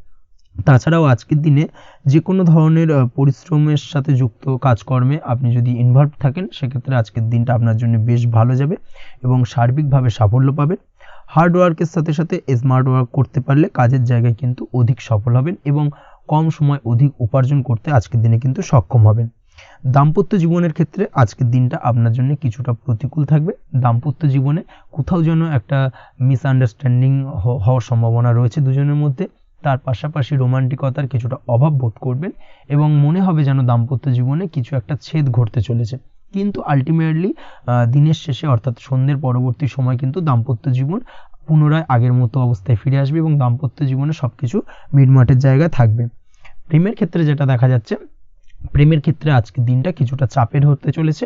তাছাড়াও আজকের দিনে যে কোনো ধরনের পরিশ্রমের সাথে যুক্ত কাজকর্মে আপনি যদি ইনভলভ থাকেন, সেক্ষেত্রে আজকের দিনটা আপনার জন্য বেশ ভালো যাবে এবং সার্বিকভাবে সাফল্য পাবেন। হার্ড ওয়ার্কের সাথে সাথে স্মার্ট ওয়ার্ক করতে পারলে কাজের জায়গায় কিন্তু অধিক সফল হবেন এবং কম সময় অধিক উপার্জন করতে আজকের দিনে কিন্তু সক্ষম হবেন। দাম্পত্য জীবনের ক্ষেত্রে আজকের দিনটা আপনার জন্য কিছুটা প্রতিকূল থাকবে। দাম্পত্য জীবনে কোথাও যেন একটা মিসআন্ডারস্ট্যান্ডিং হওয়ার সম্ভাবনা রয়েছে দুজনের মধ্যে। তার পাশাপাশি রোমান্টিকতার কিছুটা অভাব বোধ করবেন এবং মনে হবে যেন দাম্পত্য জীবনে কিছু একটা ছেদ ঘটতে চলেছে। কিন্তু আলটিমেটলি দিনের শেষে, অর্থাৎ সন্ধ্যের পরবর্তী সময় কিন্তু দাম্পত্য জীবন পুনরায় আগের মতো অবস্থায় ফিরে আসবে এবং দাম্পত্য জীবনে সবকিছু মিটমাটের জায়গায় থাকবে। প্রেমের ক্ষেত্রে যেটা দেখা যাচ্ছে, প্রেমের ক্ষেত্রে আজকের দিনটা কিছুটা চাপের হতে চলেছে।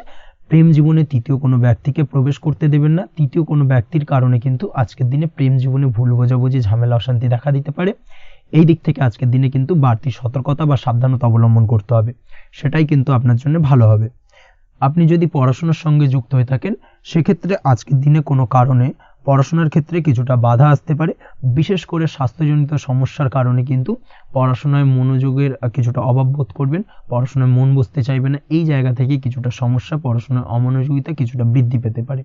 প্রেম জীবনে তৃতীয় কোনো ব্যক্তিকে প্রবেশ করতে দেবেন না। তৃতীয় কোনো ব্যক্তির কারণে কিন্তু আজকের দিনে প্রেম জীবনে ভুল বোঝাবুঝি, ঝামেলা, অশান্তি দেখা দিতে পারে। এই দিক থেকে আজকের দিনে কিন্তু বাড়তি সতর্কতা বা সাবধানতা অবলম্বন করতে হবে, সেটাই কিন্তু আপনার জন্য ভালো হবে। আপনি যদি পড়াশোনার সঙ্গে যুক্ত হয়ে থাকেন, সেক্ষেত্রে আজকের দিনে কোনো কারণে পড়াশোনার ক্ষেত্রে কিছুটা বাধা আসতে পারে। বিশেষ করে স্বাস্থ্যজনিত সমস্যার কারণে কিন্তু পড়াশোনায় মনোযোগের কিছুটা অভাব বোধ করবেন, পড়াশোনায় মন বসতে চাইবে না। এই জায়গা থেকে কিছুটা সমস্যা, পড়াশোনার অমনোযোগিতা কিছুটা বৃদ্ধি পেতে পারে।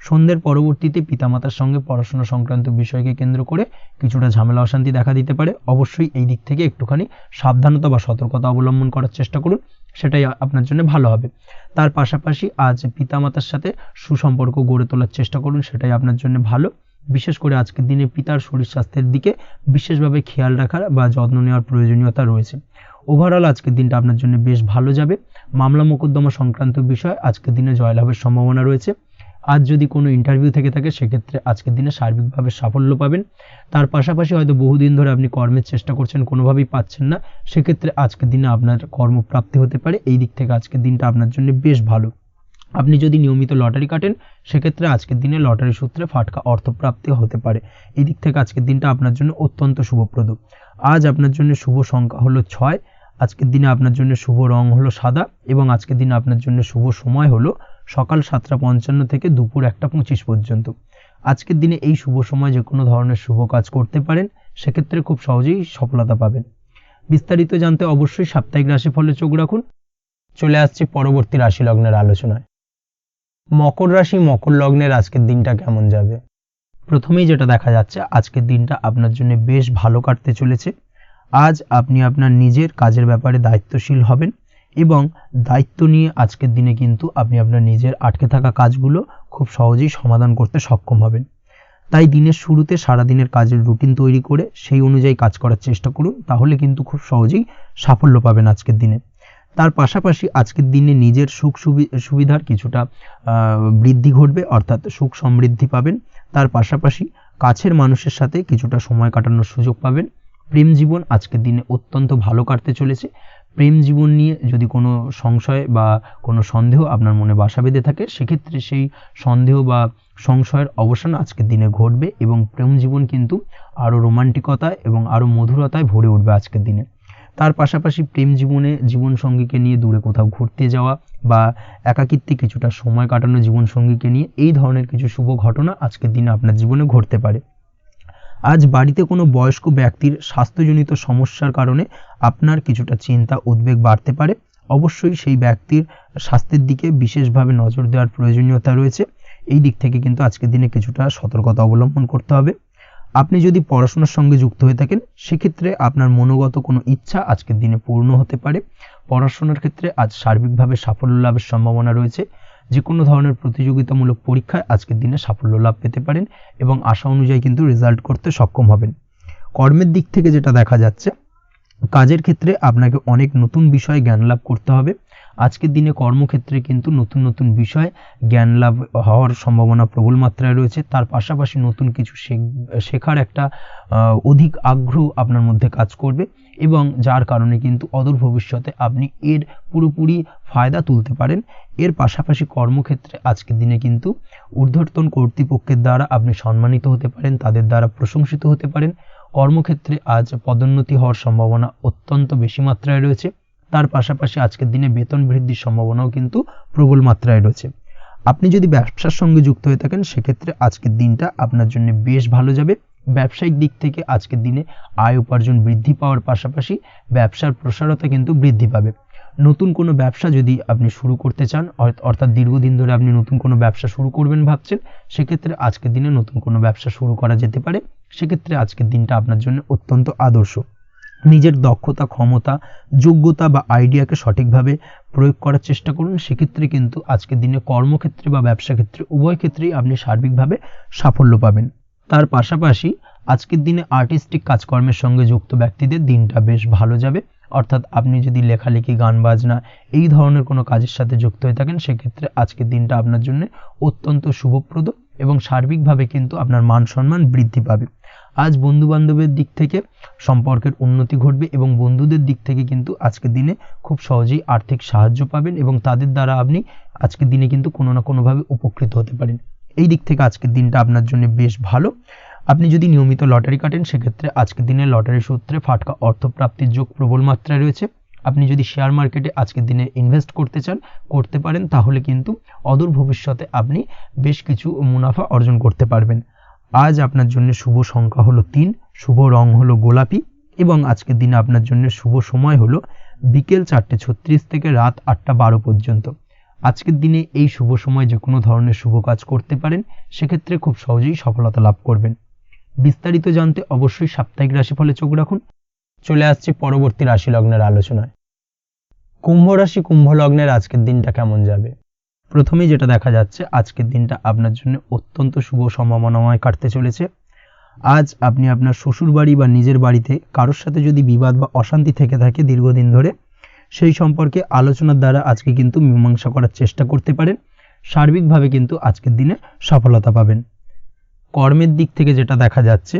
সন্ধ্যের পরবর্তীতে পিতামাতার সঙ্গে পড়াশোনা সংক্রান্ত বিষয়কে কেন্দ্র করে কিছুটা ঝামেলা, অশান্তি দেখা দিতে পারে। অবশ্যই এই দিক থেকে একটুখানি সাবধানতা বা সতর্কতা অবলম্বন করার চেষ্টা করুন, সেটাই আপনার জন্য ভালো হবে। তার পাশাপাশি আজ পিতামাতার সাথে সুসম্পর্ক গড়ে তোলার চেষ্টা করুন, সেটাই আপনার জন্য ভালো। বিশেষ করে আজকের দিনে পিতার শরীর স্বাস্থ্যের দিকে বিশেষভাবে খেয়াল রাখার বা যত্ন নেওয়ার প্রয়োজনীয়তা রয়েছে। ওভারঅল আজকের দিনটা আপনার জন্য বেশ ভালো যাবে। মামলা মোকদ্দমা সংক্রান্ত বিষয় আজকের দিনে জয়লাভের সম্ভাবনা রয়েছে। আজ যদি কোনো ইন্টারভিউ থেকে থাকে, সেক্ষেত্রে আজকের দিনে সার্বিকভাবে সাফল্য পাবেন। তার পাশাপাশি হয়তো বহুদিন ধরে আপনি কর্মের চেষ্টা করছেন, কোনোভাবেই পাচ্ছেন না, সেক্ষেত্রে আজকের দিনে আপনার কর্মপ্রাপ্তি হতে পারে। এই দিক থেকে আজকের দিনটা আপনার জন্য বেশ ভালো। আপনি যদি নিয়মিত লটারি কাটেন, সেক্ষেত্রে আজকের দিনে লটারি সূত্রে ফাটকা অর্থপ্রাপ্তি হতে পারে। এই দিক থেকে আজকের দিনটা আপনার জন্য অত্যন্ত শুভপ্রদ। আজ আপনার জন্য শুভ সংখ্যা হলো 6। আজকের দিনে আপনার জন্য শুভ রং হলো সাদা এবং আজকের দিনে আপনার জন্য শুভ সময় হলো সকাল 7:55 থেকে দুপুর 1:25 পর্যন্ত। আজকের দিনে এই শুভ সময় যে কোনো ধরনের শুভ কাজ করতে পারেন, সেক্ষেত্রে খুব সহজেই সফলতা পাবেন। বিস্তারিত জানতে অবশ্যই সাপ্তাহিক রাশিফলে চোখ রাখুন। চলে আসছি পরবর্তী রাশি লগ্নের আলোচনায়। মকর রাশি, মকর লগ্নের আজকের দিনটা কেমন যাবে? প্রথমেই যেটা দেখা যাচ্ছে, আজকের দিনটা আপনার জন্য বেশ ভালো কাটতে চলেছে। আজ আপনি আপনার নিজের কাজের ব্যাপারে দায়িত্বশীল হবেন এবং দায়িত্ব নিয়ে আজকের দিনে কিন্তু আপনি আপনার নিজের আটকে থাকা কাজগুলো খুব সহজেই সমাধান করতে সক্ষম হবেন। তাই দিনের শুরুতে সারাদিনের কাজের রুটিন তৈরি করে সেই অনুযায়ী কাজ করার চেষ্টা করুন, তাহলে কিন্তু খুব সহজেই সাফল্য পাবেন আজকের দিনে। তার পাশাপাশি আজকের দিনে নিজের সুখ সুবিধার কিছুটা বৃদ্ধি ঘটবে, অর্থাৎ সুখ সমৃদ্ধি পাবেন। তার পাশাপাশি কাছের মানুষের সাথে কিছুটা সময় কাটানোর সুযোগ পাবেন। প্রেম জীবন আজকের দিনে অত্যন্ত ভালো কাটতে চলেছে। প্রেম জীবন নিয়ে যদি কোনো সংশয় বা কোনো সন্দেহ আপনার মনে বাসা বেঁধে থাকে, সেক্ষেত্রে সেই সন্দেহ বা সংশয়ের অবসান আজকের দিনে ঘটবে এবং প্রেম জীবন কিন্তু আরও রোমান্টিকতায় এবং আরও মধুরতায় ভরে উঠবে আজকের দিনে। তার পাশাপাশি প্রেম জীবনে জীবনসঙ্গীকে নিয়ে দূরে কোথাও ঘুরতে যাওয়া বা একাকিত্বে কিছুটা সময় কাটানো জীবনসঙ্গীকে নিয়ে, এই ধরনের কিছু শুভ ঘটনা আজকের দিনে আপনার জীবনে ঘটতে পারে। আজ বাড়িতে কোনো বয়স্ক ব্যক্তির স্বাস্থ্যজনিত সমস্যার কারণে আপনার কিছুটা চিন্তা উদ্বেগ বাড়তে পারে। অবশ্যই সেই ব্যক্তির স্বাস্থ্যের দিকে বিশেষভাবে নজর দেওয়ার প্রয়োজনীয়তা রয়েছে। এই দিক থেকে কিন্তু আজকের দিনে কিছুটা সতর্কতা অবলম্বন করতে হবে। আপনি যদি পড়াশোনার সঙ্গে যুক্ত হয়ে থাকেন, সেক্ষেত্রে আপনার মনোগত কোনো ইচ্ছা আজকের দিনে পূর্ণ হতে পারে। পড়াশোনার ক্ষেত্রে আজ সার্বিকভাবে সাফল্য লাভের সম্ভাবনা রয়েছে। যে কোনো ধরনের প্রতিযোগিতামূলক পরীক্ষায় আজকের দিনে সাফল্য লাভ পেতে পারেন এবং আশা অনুযায়ী কিন্তু রেজাল্ট করতে সক্ষম হবেন। কর্মের দিক থেকে যেটা দেখা যাচ্ছে, কাজের ক্ষেত্রে আপনাকে অনেক নতুন বিষয়ে জ্ঞান লাভ করতে হবে। আজকের দিনে কর্মক্ষেত্রে কিন্তু নতুন নতুন বিষয় জ্ঞান লাভ হওয়ার সম্ভাবনা প্রবল মাত্রায় রয়েছে। তার পাশাপাশি নতুন কিছু শেখার একটা অধিক আগ্রহ আপনার মধ্যে কাজ করবে এবং যার কারণে কিন্তু অদূর ভবিষ্যতে আপনি এর পুরোপুরি ফায়দা তুলতে পারেন। এর পাশাপাশি কর্মক্ষেত্রে আজকের দিনে কিন্তু ঊর্ধ্বতন কর্তৃপক্ষের দ্বারা আপনি সম্মানিত হতে পারেন, তাদের দ্বারা প্রশংসিত হতে পারেন। কর্মক্ষেত্রে আজ পদোন্নতি হওয়ার সম্ভাবনা অত্যন্ত বেশি মাত্রায় রয়েছে। তার পাশাপাশি আজকের দিনে বেতন বৃদ্ধির সম্ভাবনাও কিন্তু প্রবল মাত্রায় রয়েছে। আপনি যদি ব্যবসার সঙ্গে যুক্ত হয়ে থাকেন, সেক্ষেত্রে আজকের দিনটা আপনার জন্য বেশ ভালো যাবে। ব্যবসায়িক দিক থেকে আজকের দিনে আয় উপার্জন বৃদ্ধি পাওয়ার পাশাপাশি ব্যবসার প্রসারতা কিন্তু বৃদ্ধি পাবে। নতুন কোনো ব্যবসা যদি আপনি শুরু করতে চান, অর্থাৎ দীর্ঘদিন ধরে আপনি নতুন কোনো ব্যবসা শুরু করবেন ভাবছেন, সেক্ষেত্রে আজকের দিনে নতুন কোনো ব্যবসা শুরু করা যেতে পারে। সেক্ষেত্রে আজকের দিনটা আপনার জন্য অত্যন্ত আদর্শ। নিজের দক্ষতা, ক্ষমতা, যোগ্যতা বা আইডিয়াকে সঠিকভাবে প্রয়োগ করার চেষ্টা করুন। সেক্ষেত্রে কিন্তু আজকের দিনে কর্মক্ষেত্রে বা ব্যবসা ক্ষেত্রে উভয় ক্ষেত্রেই আপনি সার্বিকভাবে সাফল্য পাবেন। তার পাশাপাশি আজকের দিনে আর্টিস্টিক কাজকর্মের সঙ্গে যুক্ত ব্যক্তিদের দিনটা বেশ ভালো যাবে। অর্থাৎ আপনি যদি লেখালেখি, গান বাজনা এই ধরনের কোনো কাজের সাথে যুক্ত হয়ে থাকেন, সেক্ষেত্রে আজকের দিনটা আপনার জন্য অত্যন্ত শুভপ্রদ এবং সার্বিকভাবে কিন্তু আপনার মান সম্মান বৃদ্ধি পাবে। আজ বন্ধু বান্ধবের দিক থেকে সম্পর্কের উন্নতি ঘটবে এবং বন্ধুদের দিক থেকে কিন্তু আজকের দিনে খুব সহজেই আর্থিক সাহায্য পাবেন এবং তাদের দ্বারা আপনি আজকের দিনে কিন্তু কোনো না কোনোভাবে উপকৃত হতে পারেন। এই দিক থেকে আজকের দিনটা আপনার জন্য বেশ ভালো। আপনি যদি নিয়মিত লটারি কাটেন সেক্ষেত্রে আজকের দিনে লটারি সূত্রে ফাটকা অর্থপ্রাপ্তির যোগ প্রবল মাত্রায় রয়েছে। আপনি যদি শেয়ার মার্কেটে আজকের দিনে ইনভেস্ট করতে চান করতে পারেন, তাহলে কিন্তু অদূর ভবিষ্যতে আপনি বেশ কিছু মুনাফা অর্জন করতে পারবেন। আজ আপনার জন্য শুভ সংখ্যা হলো 3, শুভ রং হলো গোলাপি এবং আজকের দিনে আপনার জন্য শুভ সময় হলো বিকেল 4:36 থেকে রাত 8:12 পর্যন্ত। আজকের দিনে এই শুভ সময় যে কোনো ধরনের শুভ কাজ করতে পারেন, সেক্ষেত্রে খুব সহজেই সফলতা লাভ করবেন। বিস্তারিত জানতে অবশ্যই সাপ্তাহিক রাশিফলে চোখ রাখুন। চলে আসছি পরবর্তী রাশি লগ্নের আলোচনায়। কুম্ভ রাশি কুম্ভ লগ্নের আজকের দিনটা কেমন যাবে? প্রথমেই যেটা দেখা যাচ্ছে, আজকের দিনটা আপনার জন্য অত্যন্ত শুভ সম্ভাবনাময় কাটতে চলেছে। আজ আপনি আপনার শ্বশুর বাড়ি বা নিজের বাড়িতে কারোর সাথে যদি বিবাদ বা অশান্তি থেকে থাকে দীর্ঘদিন ধরে, সেই সম্পর্কে আলোচনার দ্বারা আজকে কিন্তু মীমাংসা করার চেষ্টা করতে পারেন। সার্বিকভাবে কিন্তু আজকের দিনে সফলতা পাবেন। কর্মের দিক থেকে যেটা দেখা যাচ্ছে,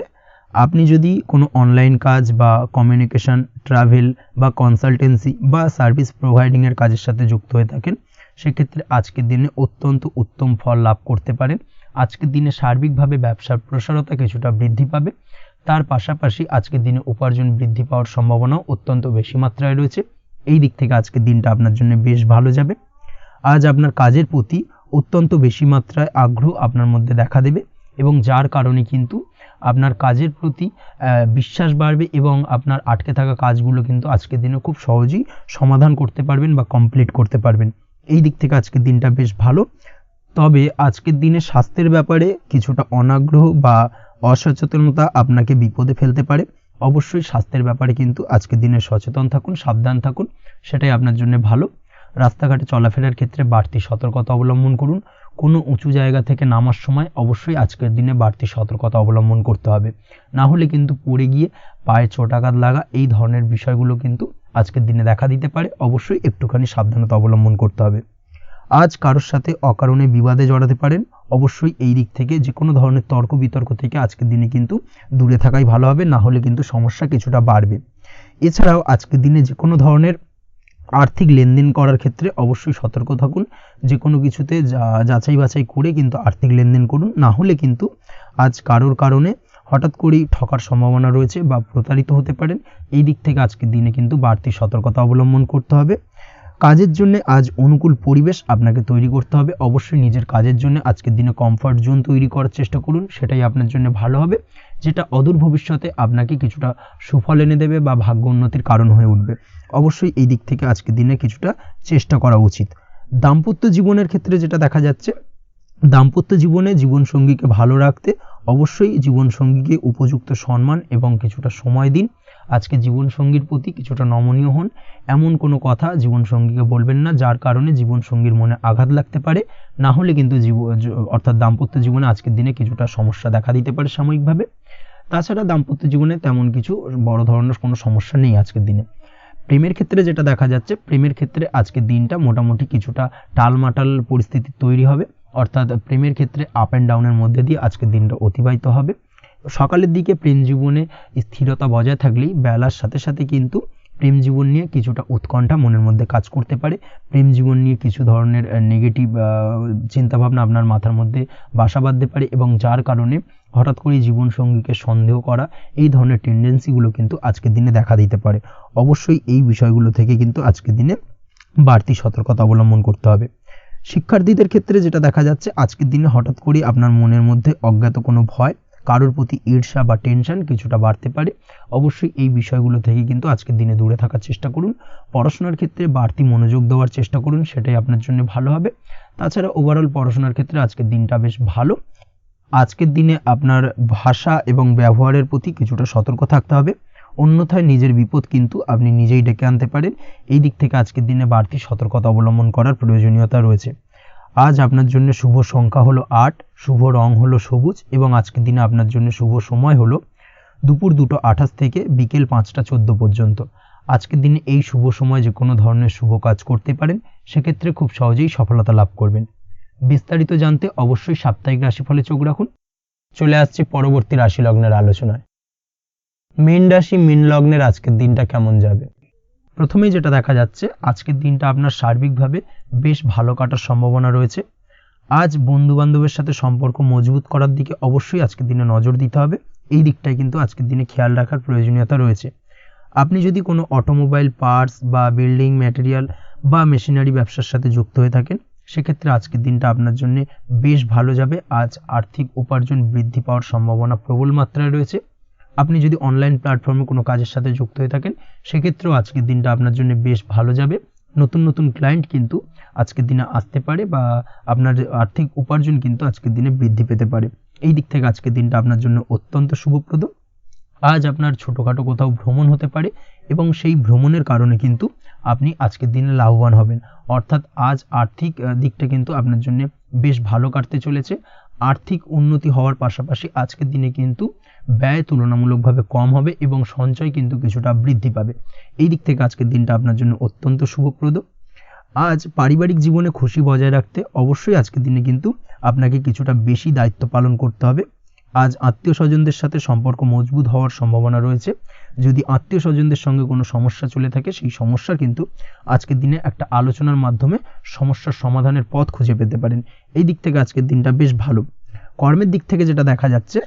আপনি যদি কোনো অনলাইন কাজ বা কমিউনিকেশন, ট্রাভেল বা কনসালটেন্সি বা সার্ভিস প্রোভাইডিংয়ের কাজের সাথে যুক্ত হয়ে থাকেন, সেক্ষেত্রে আজকের দিনে অত্যন্ত উত্তম ফল লাভ করতে পারেন। আজকের দিনে সার্বিকভাবে ব্যবসার প্রসারতা কিছুটা বৃদ্ধি পাবে। তার পাশাপাশি আজকের দিনে উপার্জন বৃদ্ধি পাওয়ার সম্ভাবনাও অত্যন্ত বেশি মাত্রায় রয়েছে। এই দিক থেকে আজকের দিনটা আপনার জন্য বেশ ভালো যাবে। আজ আপনার কাজের প্রতি অত্যন্ত বেশি মাত্রায় আগ্রহ আপনার মধ্যে দেখা দেবে এবং যার কারণে কিন্তু আপনার কাজের প্রতি বিশ্বাস বাড়বে এবং আপনার আটকে থাকা কাজগুলো কিন্তু আজকের দিনে খুব সহজেই সমাধান করতে পারবেন বা কমপ্লিট করতে পারবেন। এই দিক থেকে আজকের দিনটা বেশ ভালো। তবে আজকের দিনে স্বাস্থ্যের ব্যাপারে কিছুটা অনাগ্রহ বা অসচেতনতা আপনাকে বিপদে ফেলতে পারে। অবশ্যই স্বাস্থ্যের ব্যাপারে কিন্তু আজকের দিনে সচেতন থাকুন, সাবধান থাকুন, সেটাই আপনার জন্য ভালো। রাস্তাঘাটে চলাফেরার ক্ষেত্রে বাড়তি সতর্কতা অবলম্বন করুন। কোনো উঁচু জায়গা থেকে নামার সময় অবশ্যই আজকের দিনে বাড়তি সতর্কতা অবলম্বন করতে হবে, না হলে কিন্তু পড়ে গিয়ে পায়ে চোটাঘাত লাগা এই ধরনের বিষয়গুলো কিন্তু আজকের দিনে দেখা দিতে পারে। অবশ্যই একটুখানি সাবধানতা অবলম্বন করতে হবে। আজ কারোর সাথে অকারণে বিবাদে জড়াতে পারেন। অবশ্যই এই দিক থেকে যে কোনো ধরনের তর্ক বিতর্ক থেকে আজকের দিনে কিন্তু দূরে থাকাই ভালো হবে, না হলে কিন্তু সমস্যা কিছুটা বাড়বে। এছাড়াও আজকের দিনে যে কোনো ধরনের আর্থিক লেনদেন করার ক্ষেত্রে অবশ্যই সতর্ক থাকুন। যে কোনো কিছুতে যাচাই বাছাই করে কিন্তু আর্থিক লেনদেন করুন, না হলে কিন্তু আজ কারোর কারণে হঠাৎ করেই ঠকার সম্ভাবনা রয়েছে বা প্রতারিত হতে পারেন। এই দিক থেকে আজকের দিনে কিন্তু বাড়তি সতর্কতা অবলম্বন করতে হবে। কাজের জন্য আজ অনুকূল পরিবেশ আপনাকে তৈরি করতে হবে। অবশ্যই নিজের কাজের জন্য আজকের দিনে কমফর্ট জোন তৈরি করার চেষ্টা করুন, সেটাই আপনার জন্য ভালো হবে, যেটা অদূর ভবিষ্যতে আপনাকে কিছুটা সুফল এনে দেবে বা ভাগ্য উন্নতির কারণ হয়ে উঠবে। অবশ্যই এই দিক থেকে আজকের দিনে কিছুটা চেষ্টা করা উচিত। দাম্পত্য জীবনের ক্ষেত্রে যেটা দেখা যাচ্ছে, দাম্পত্য জীবনে জীবনসঙ্গীকে ভালো রাখতে অবশ্যই জীবনসঙ্গীকে উপযুক্ত সম্মান এবং কিছুটা সময় দিন। আজকে জীবনসঙ্গীর প্রতি কিছুটা নমনীয় হন। এমন কোনো কথা জীবনসঙ্গীকে বলবেন না যার কারণে জীবনসঙ্গীর মনে আঘাত লাগতে পারে, না হলে কিন্তু অর্থাৎ দাম্পত্য জীবনে আজকের দিনে কিছুটা সমস্যা দেখা দিতে পারে সাময়িকভাবে। তাছাড়া দাম্পত্য জীবনে তেমন কিছু বড় ধরনের কোনো সমস্যা নেই আজকের দিনে। প্রেমের ক্ষেত্রে যেটা দেখা যাচ্ছে, প্রেমের ক্ষেত্রে আজকের দিনটা মোটামুটি কিছুটা টালমাটাল পরিস্থিতি তৈরি হবে, অর্থাৎ প্রেমের ক্ষেত্রে আপ অ্যান্ড ডাউনের মধ্যে দিয়ে আজকের দিনটা অতিবাহিত হবে। সকালের দিকে প্রেম জীবনে স্থিরতা বজায় থাকলেই বেলার সাথে সাথে কিন্তু প্রেম জীবন নিয়ে কিছুটা উৎকণ্ঠা মনের মধ্যে কাজ করতে পারে। প্রেম জীবন নিয়ে কিছু ধরনের নেগেটিভ চিন্তাভাবনা আপনার মাথার মধ্যে বাসা বাঁধতে পারে এবং যার কারণে হঠাৎ করে জীবনসঙ্গীকে সন্দেহ করা এই ধরনের টেন্ডেন্সিগুলো কিন্তু আজকের দিনে দেখা দিতে পারে। অবশ্যই এই বিষয়গুলো থেকে কিন্তু আজকের দিনে বাড়তি সতর্কতা অবলম্বন করতে হবে। শিক্ষার্থীদের ক্ষেত্রে যেটা দেখা যাচ্ছে, আজকের দিনে হঠাৎ করে আপনার মনের মধ্যে অজ্ঞাত কোনো ভয়, কারোর প্রতি ঈর্ষা বা টেনশন কিছুটা বাড়তে পারে। অবশ্যই এই বিষয়গুলো থেকে কিন্তু আজকের দিনে দূরে থাকার চেষ্টা করুন। পড়াশোনার ক্ষেত্রে বাড়তি মনোযোগ দেওয়ার চেষ্টা করুন, সেটাই আপনার জন্য ভালো হবে। তাছাড়া ওভারঅল পড়াশোনার ক্ষেত্রে আজকের দিনটা বেশ ভালো। আজকের দিনে আপনার ভাষা এবং ব্যবহারের প্রতি কিছুটা সতর্ক থাকতে হবে, অন্যথায় নিজের বিপদ কিন্তু আপনি নিজেই ডেকে আনতে পারেন। এই দিক থেকে আজকের দিনে বাড়তি সতর্কতা অবলম্বন করার প্রয়োজনীয়তা রয়েছে। আজ আপনার জন্য শুভ সংখ্যা হলো 8, শুভ রং হলো সবুজ এবং আজকের দিনে আপনার জন্য শুভ সময় হলো দুপুর 2:28 থেকে বিকেল 5:14 পর্যন্ত। আজকের দিনে এই শুভ সময় যে কোনো ধরনের শুভ কাজ করতে পারেন, সেক্ষেত্রে খুব সহজেই সফলতা লাভ করবেন। বিস্তারিত জানতে অবশ্যই সাপ্তাহিক রাশিফলে চোখ রাখুন। চলে আসছি পরবর্তী রাশি লগ্নের আলোচনায়। মীন রাশি মীন লগ্নের আজকের দিনটা কেমন যাবে? প্রথমেই যেটা দেখা যাচ্ছে, আজকের দিনটা আপনার সার্বিকভাবে বেশ ভালো কাটার সম্ভাবনা রয়েছে। আজ বন্ধু বান্ধবের সাথে সম্পর্ক মজবুত করার দিকে অবশ্যই আজকের দিনে নজর দিতে হবে। এই দিকটাই কিন্তু আজকের দিনে খেয়াল রাখার প্রয়োজনীয়তা রয়েছে। আপনি যদি কোনো অটোমোবাইল পার্টস বা বিল্ডিং ম্যাটেরিয়াল বা মেশিনারি ব্যবসার সাথে যুক্ত হয়ে থাকেন, সেক্ষেত্রে আজকের দিনটা আপনার জন্য বেশ ভালো যাবে। আজ আর্থিক উপার্জন বৃদ্ধি পাওয়ার সম্ভাবনা প্রবল মাত্রায় রয়েছে। আপনি যদি অনলাইন প্ল্যাটফর্মে কোনো কাজের সাথে যুক্ত হয়ে থাকেন, সেক্ষেত্রেও আজকের দিনটা আপনার জন্য বেশ ভালো যাবে। নতুন নতুন ক্লায়েন্ট কিন্তু আজকের দিনে আসতে পারে বা আপনার আর্থিক উপার্জন কিন্তু আজকের দিনে বৃদ্ধি পেতে পারে। এই দিক থেকে আজকের দিনটা আপনার জন্য অত্যন্ত শুভপ্রদ। আজ আপনার ছোটোখাটো কোথাও ভ্রমণ হতে পারে এবং সেই ভ্রমণের কারণে কিন্তু আপনি আজকের দিনে লাভবান হবেন। অর্থাৎ আজ আর্থিক দিকটা কিন্তু আপনার জন্য বেশ ভালো কাটতে চলেছে। আর্থিক উন্নতি হওয়ার পাশাপাশি আজকের দিনে কিন্তু ব্যয় তুলনামূলকভাবে কম হবে এবং সঞ্চয় কিন্তু কিছুটা বৃদ্ধি পাবে। এই দিক থেকে আজকের দিনটা আপনার জন্য অত্যন্ত শুভপ্রদ। আজ পারিবারিক জীবনে খুশি বজায় রাখতে অবশ্যই আজকের দিনে কিন্তু আপনাকে কিছুটা বেশি দায়িত্ব পালন করতে হবে। আজ আত্মীয় স্বজনদের সাথে সম্পর্ক মজবুত হওয়ার সম্ভাবনা রয়েছে। যদি আত্মীয় স্বজনদের সঙ্গে কোনো সমস্যা চলে থাকে, সেই সমস্যা কিন্তু আজকের দিনে একটা আলোচনার মাধ্যমে সমস্যার সমাধানের পথ খুঁজে পেতে পারেন। এই দিক থেকে আজকের দিনটা বেশ ভালো। কর্মের দিক থেকে যেটা দেখা যাচ্ছে,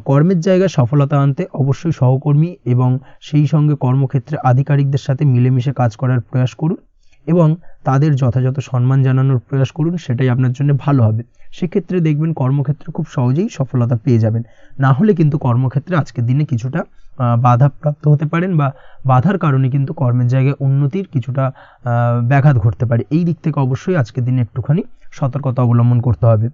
কর্মের জায়গায় সফলতা আনতে অবশ্যই সহকর্মী এবং সেই সঙ্গে কর্মক্ষেত্রে আধিকারিকদের সাথে মিলেমিশে কাজ করার প্রয়াস করুন এবং তাদের যথাযথ সম্মান জানানোর প্রয়াস করুন। সেটাই আপনার জন্য ভালো হবে। সেক্ষেত্রে দেখবেন কর্মক্ষেত্রে খুব সহজেই সফলতা পেয়ে যাবেন। না হলে কিন্তু কর্মক্ষেত্রে আজকের দিনে কিছুটা বাধাপ্রাপ্ত হতে পারেন বা বাধার কারণে কিন্তু কর্মের জায়গায় উন্নতির কিছুটা ব্যাঘাত ঘটতে পারে। এই দিক থেকে অবশ্যই আজকের দিনে একটুখানি সতর্কতা অবলম্বন করতে হবে।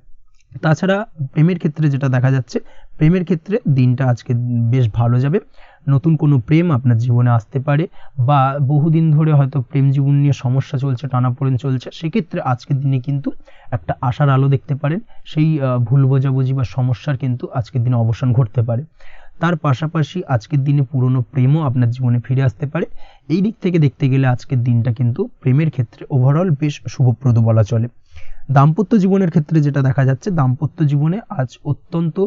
তাছাড়া প্রেমের ক্ষেত্রে যেটা দেখা যাচ্ছে, প্রেমের ক্ষেত্রে দিনটা আজকে বেশ ভালো যাবে। নতুন কোনো প্রেম আপনার জীবনে আসতে পারে বা বহুদিন ধরে হয়তো প্রেম জীবন নিয়ে সমস্যা চলছে, টানাপোড়েন চলছে, সেক্ষেত্রে আজকের দিনে কিন্তু একটা আশার আলো দেখতে পারেন। সেই ভুল বোঝাবুঝি বা সমস্যার কিন্তু আজকের দিনে অবসান ঘটতে পারে। তার পাশাপাশি আজকের দিনে পুরনো প্রেমও আপনার জীবনে ফিরে আসতে পারে। এই দিক থেকে দেখতে গেলে আজকের দিনটা কিন্তু প্রেমের ক্ষেত্রে ওভারঅল বেশ শুভপ্রদ বলা চলে। দাম্পত্য জীবনের ক্ষেত্রে যেটা দেখা যাচ্ছে, দাম্পত্য জীবনে আজ অত্যন্ত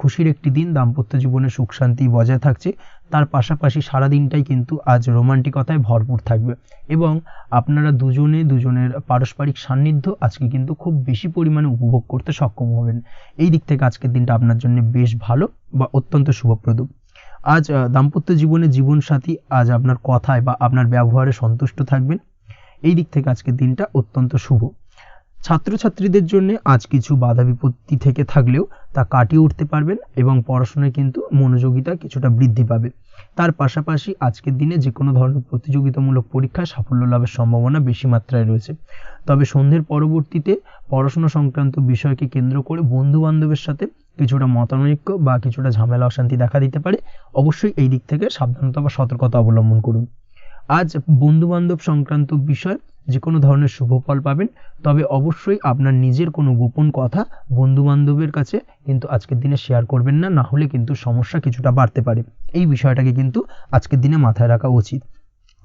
খুশির একটি দিন। দাম্পত্য জীবনে সুখ শান্তি বজায় থাকছে। তার পাশাপাশি সারা দিনটাই কিন্তু আজ রোমান্টিকতায় ভরপুর থাকবে এবং আপনারা দুজনের পারস্পরিক সান্নিধ্য আজকে কিন্তু খুব বেশি পরিমাণে উপভোগ করতে সক্ষম হবেন। এই দিক থেকে আজকের দিনটা আপনার জন্য বেশ ভালো বা অত্যন্ত শুভপ্রদ। আজ দাম্পত্য জীবনে জীবনসাথী আজ আপনার কথায় বা আপনার ব্যবহারে সন্তুষ্ট থাকবেন। এই দিক থেকে আজকের দিনটা অত্যন্ত শুভ। ছাত্রছাত্রীদের জন্য আজ কিছু বাধা বিপত্তি থেকে থাকলেও তা কাটিয়ে উঠতে পারবেন এবং পড়াশোনায় কিন্তু মনোযোগিতা কিছুটা বৃদ্ধি পাবে। তার পাশাপাশি আজকের দিনে যে কোনো ধরনের প্রতিযোগিতামূলক পরীক্ষায় সাফল্য লাভের সম্ভাবনা বেশি মাত্রায় রয়েছে। তবে সন্ধ্যের পরবর্তীতে পড়াশোনা সংক্রান্ত বিষয়কে কেন্দ্র করে বন্ধু বান্ধবের সাথে কিছুটা মতানৈক্য বা কিছুটা ঝামেলা অশান্তি দেখা দিতে পারে। অবশ্যই এই দিক থেকে সাবধানতা বা সতর্কতা অবলম্বন করুন। আজ বন্ধু বান্ধব সংক্রান্ত বিষয় যে কোনো ধরনের শুভ ফল পাবেন। তবে অবশ্যই আপনার নিজের কোনো গোপন কথা বন্ধু বান্ধবের কাছে কিন্তু আজকের দিনে শেয়ার করবেন না, না হলে কিন্তু সমস্যা কিছুটা বাড়তে পারে। এই বিষয়টাকে কিন্তু আজকের দিনে মাথায় রাখা উচিত।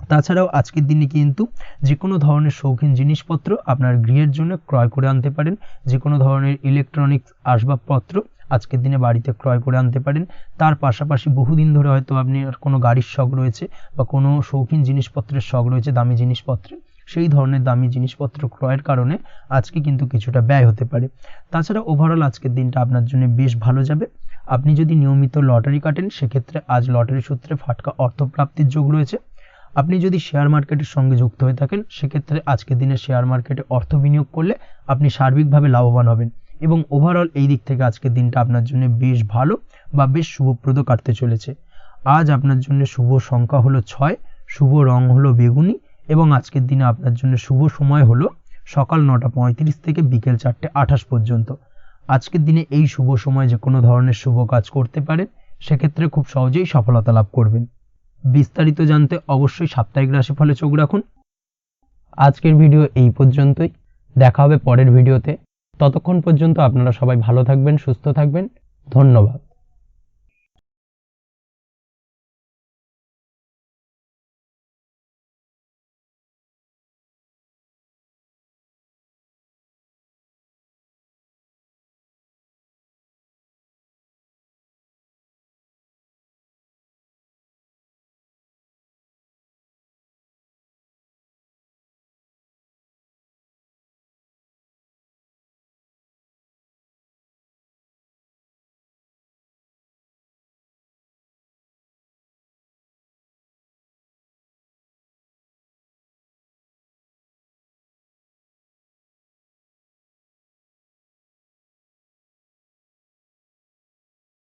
তাছাড়াও আজকের দিনে কিন্তু যে কোনো ধরনের শৌখিন জিনিসপত্র আপনার গৃহের জন্য ক্রয় করে আনতে পারেন। যে কোনো ধরনের ইলেকট্রনিক্স আসবাবপত্র আজকের দিনে বাড়িতে ক্রয় করে আনতে পারেন। তার পাশাপাশি বহুদিন ধরে হয়তো আপনার কোনো গাড়ির শখ রয়েছে বা কোনো শৌখিন জিনিসপত্রের শখ রয়েছে, দামি জিনিসপত্রে, সেই ধরনের দামি জিনিসপত্র ক্রয়ের কারণে আজকে কিন্তু কিছুটা ব্যয় হতে পারে। তাছাড়া ওভারঅল আজকের দিনটা আপনার জন্য বেশ ভালো যাবে। আপনি যদি নিয়মিত লটারি কাটেন, সেক্ষেত্রে আজ লটারি সূত্রে ফাটকা অর্থপ্রাপ্তির যোগ রয়েছে। আপনি যদি শেয়ার মার্কেটের সঙ্গে যুক্ত হয়ে থাকেন, সেক্ষেত্রে আজকের দিনে শেয়ার মার্কেটে অর্থ বিনিয়োগ করলে আপনি সার্বিকভাবে লাভবান হবেন এবং ওভারঅল এই দিক থেকে আজকের দিনটা আপনার জন্য বেশ ভালো বা বেশ শুভপ্রদ কাটতে চলেছে। আজ আপনার জন্য শুভ সংখ্যা হলো 6, শুভ রং হলো বেগুনি এবং আজকের দিনে আপনার জন্য শুভ সময় হলো সকাল 9:35 থেকে বিকেল 4:28 পর্যন্ত। আজকের দিনে এই শুভ সময় যে কোনো ধরনের শুভ কাজ করতে পারেন, সেক্ষেত্রে খুব সহজেই সফলতা লাভ করবেন। বিস্তারিত জানতে অবশ্যই সাপ্তাহিক রাশিফলে চোখ রাখুন। আজকের ভিডিও এই পর্যন্তই। দেখা হবে পরের ভিডিওতে। ততক্ষণ পর্যন্ত আপনারা সবাই ভালো থাকবেন, সুস্থ থাকবেন। ধন্যবাদ।